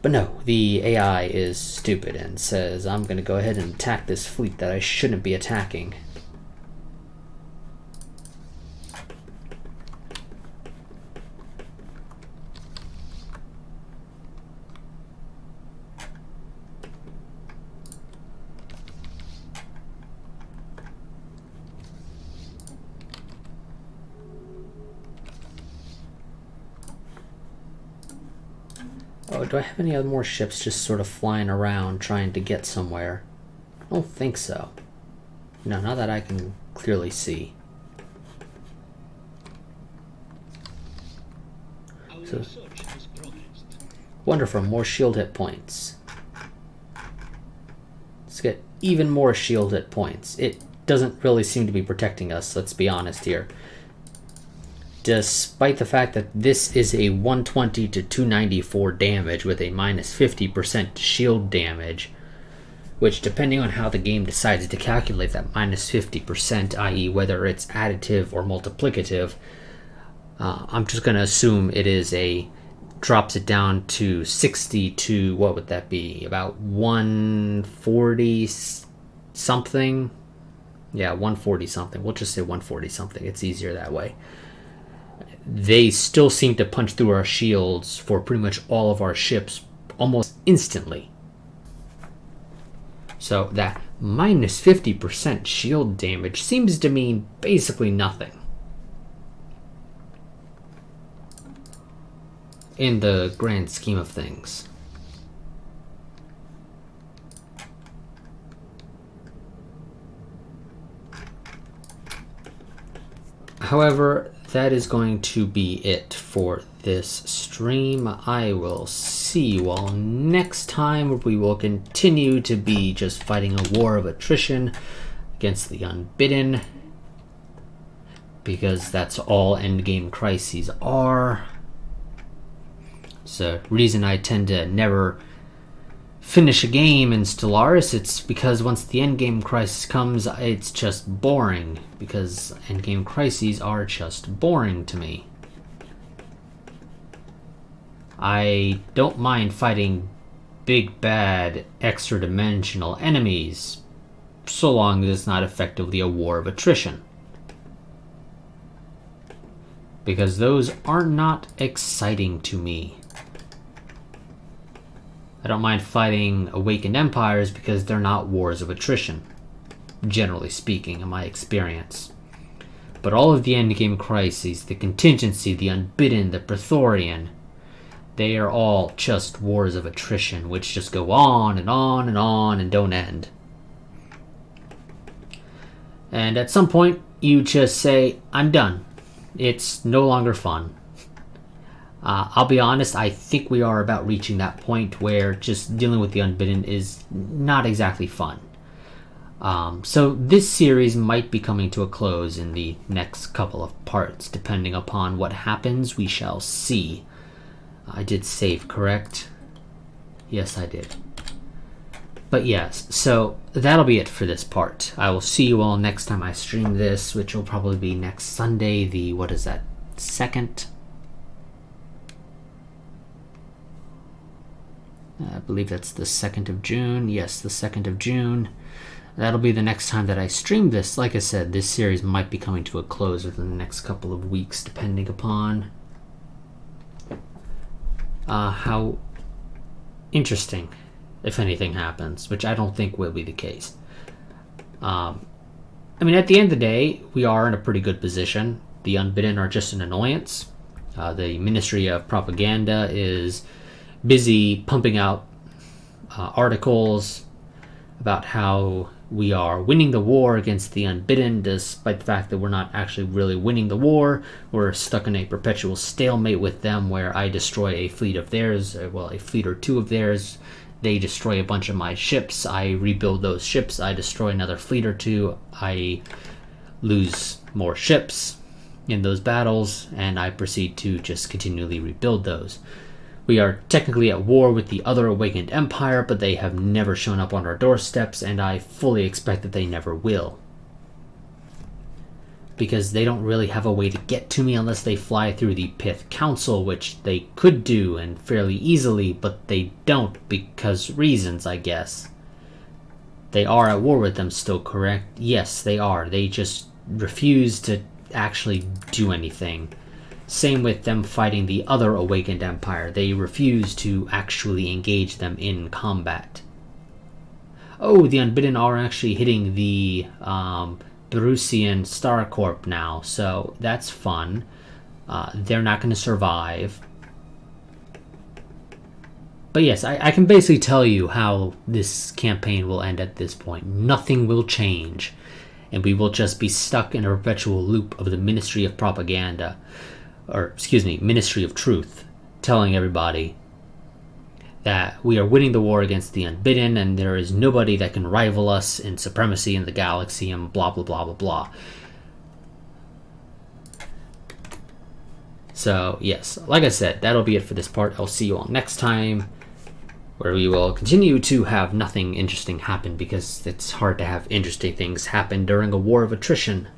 But no, the AI is stupid and says, I'm going to go ahead and attack this fleet that I shouldn't be attacking. Oh, do I have any other more ships just sort of flying around trying to get somewhere? I don't think so. No, not that I can clearly see. So, wonderful, more shield hit points. Let's get even more shield hit points. It doesn't really seem to be protecting us, let's be honest here. Despite the fact that this is a 120 to 294 damage with a minus 50% shield damage, which depending on how the game decides to calculate that minus 50%, i.e. whether it's additive or multiplicative, I'm just going to assume it is drops it down to 60 to, what would that be, about 140 something? Yeah, 140 something. We'll just say 140 something. It's easier that way. They still seem to punch through our shields for pretty much all of our ships almost instantly. So that minus 50% shield damage seems to mean basically nothing in the grand scheme of things. However, that is going to be it for this stream. I will see you all next time. We will continue to be just fighting a war of attrition against the unbidden, because that's all endgame crises are. It's a reason I tend to never finish a game in Stellaris. It's because once the endgame crisis comes, it's just boring, because endgame crises are just boring to me. I don't mind fighting big bad extra dimensional enemies so long as it's not effectively a war of attrition, because those are not exciting to me. I don't mind fighting awakened empires because they're not wars of attrition, generally speaking, in my experience. But all of the endgame crises, the contingency, the unbidden, the Praetorian, they are all just wars of attrition, which just go on and on and on and don't end. And at some point, you just say, I'm done. It's no longer fun. I'll be honest, I think we are about reaching that point where just dealing with the unbidden is not exactly fun. So this series might be coming to a close in the next couple of parts. Depending upon what happens, we shall see. I did save, correct? Yes, I did. But yes, so that'll be it for this part. I will see you all next time I stream this, which will probably be next Sunday, the, what is that, 2nd? I believe that's the 2nd of June. Yes, the 2nd of June. That'll be the next time that I stream this. Like I said, this series might be coming to a close within the next couple of weeks, depending upon how interesting, if anything, happens, which I don't think will be the case. I mean, at the end of the day, we are in a pretty good position. The unbidden are just an annoyance. The Ministry of Propaganda is busy pumping out articles about how we are winning the war against the unbidden, despite the fact that we're not actually really winning the war. We're stuck in a perpetual stalemate with them, where I destroy a fleet of theirs, well, a fleet or two of theirs. They destroy a bunch of my ships. I rebuild those ships. I destroy another fleet or two. I lose more ships in those battles, and I proceed to just continually rebuild those, We are technically at war with the other awakened empire, but they have never shown up on our doorsteps, and I fully expect that they never will. Because they don't really have a way to get to me unless they fly through the Pith Council, which they could do and fairly easily, but they don't because reasons, I guess. They are at war with them still, correct? Yes, they are. They just refuse to actually do anything. Same with them fighting the other awakened empire. They refuse to actually engage them in combat. Oh, the Unbidden are actually hitting the Berusian Star Corp now, so that's fun. They're not going to survive. But yes, I can basically tell you how this campaign will end at this point. Nothing will change, and we will just be stuck in a perpetual loop of the Ministry of Propaganda, or excuse me, Ministry of Truth, telling everybody that we are winning the war against the Unbidden and there is nobody that can rival us in supremacy in the galaxy and blah blah blah blah blah. So yes, like I said, that'll be it for this part. I'll see you all next time, where we will continue to have nothing interesting happen because it's hard to have interesting things happen during a war of attrition.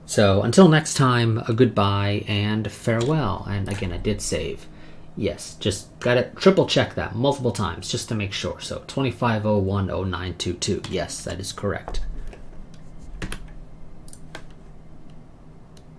So until next time, a goodbye and farewell. And again, I did save. Yes, just gotta triple check that multiple times just to make sure. So 25010922. Yes, that is correct.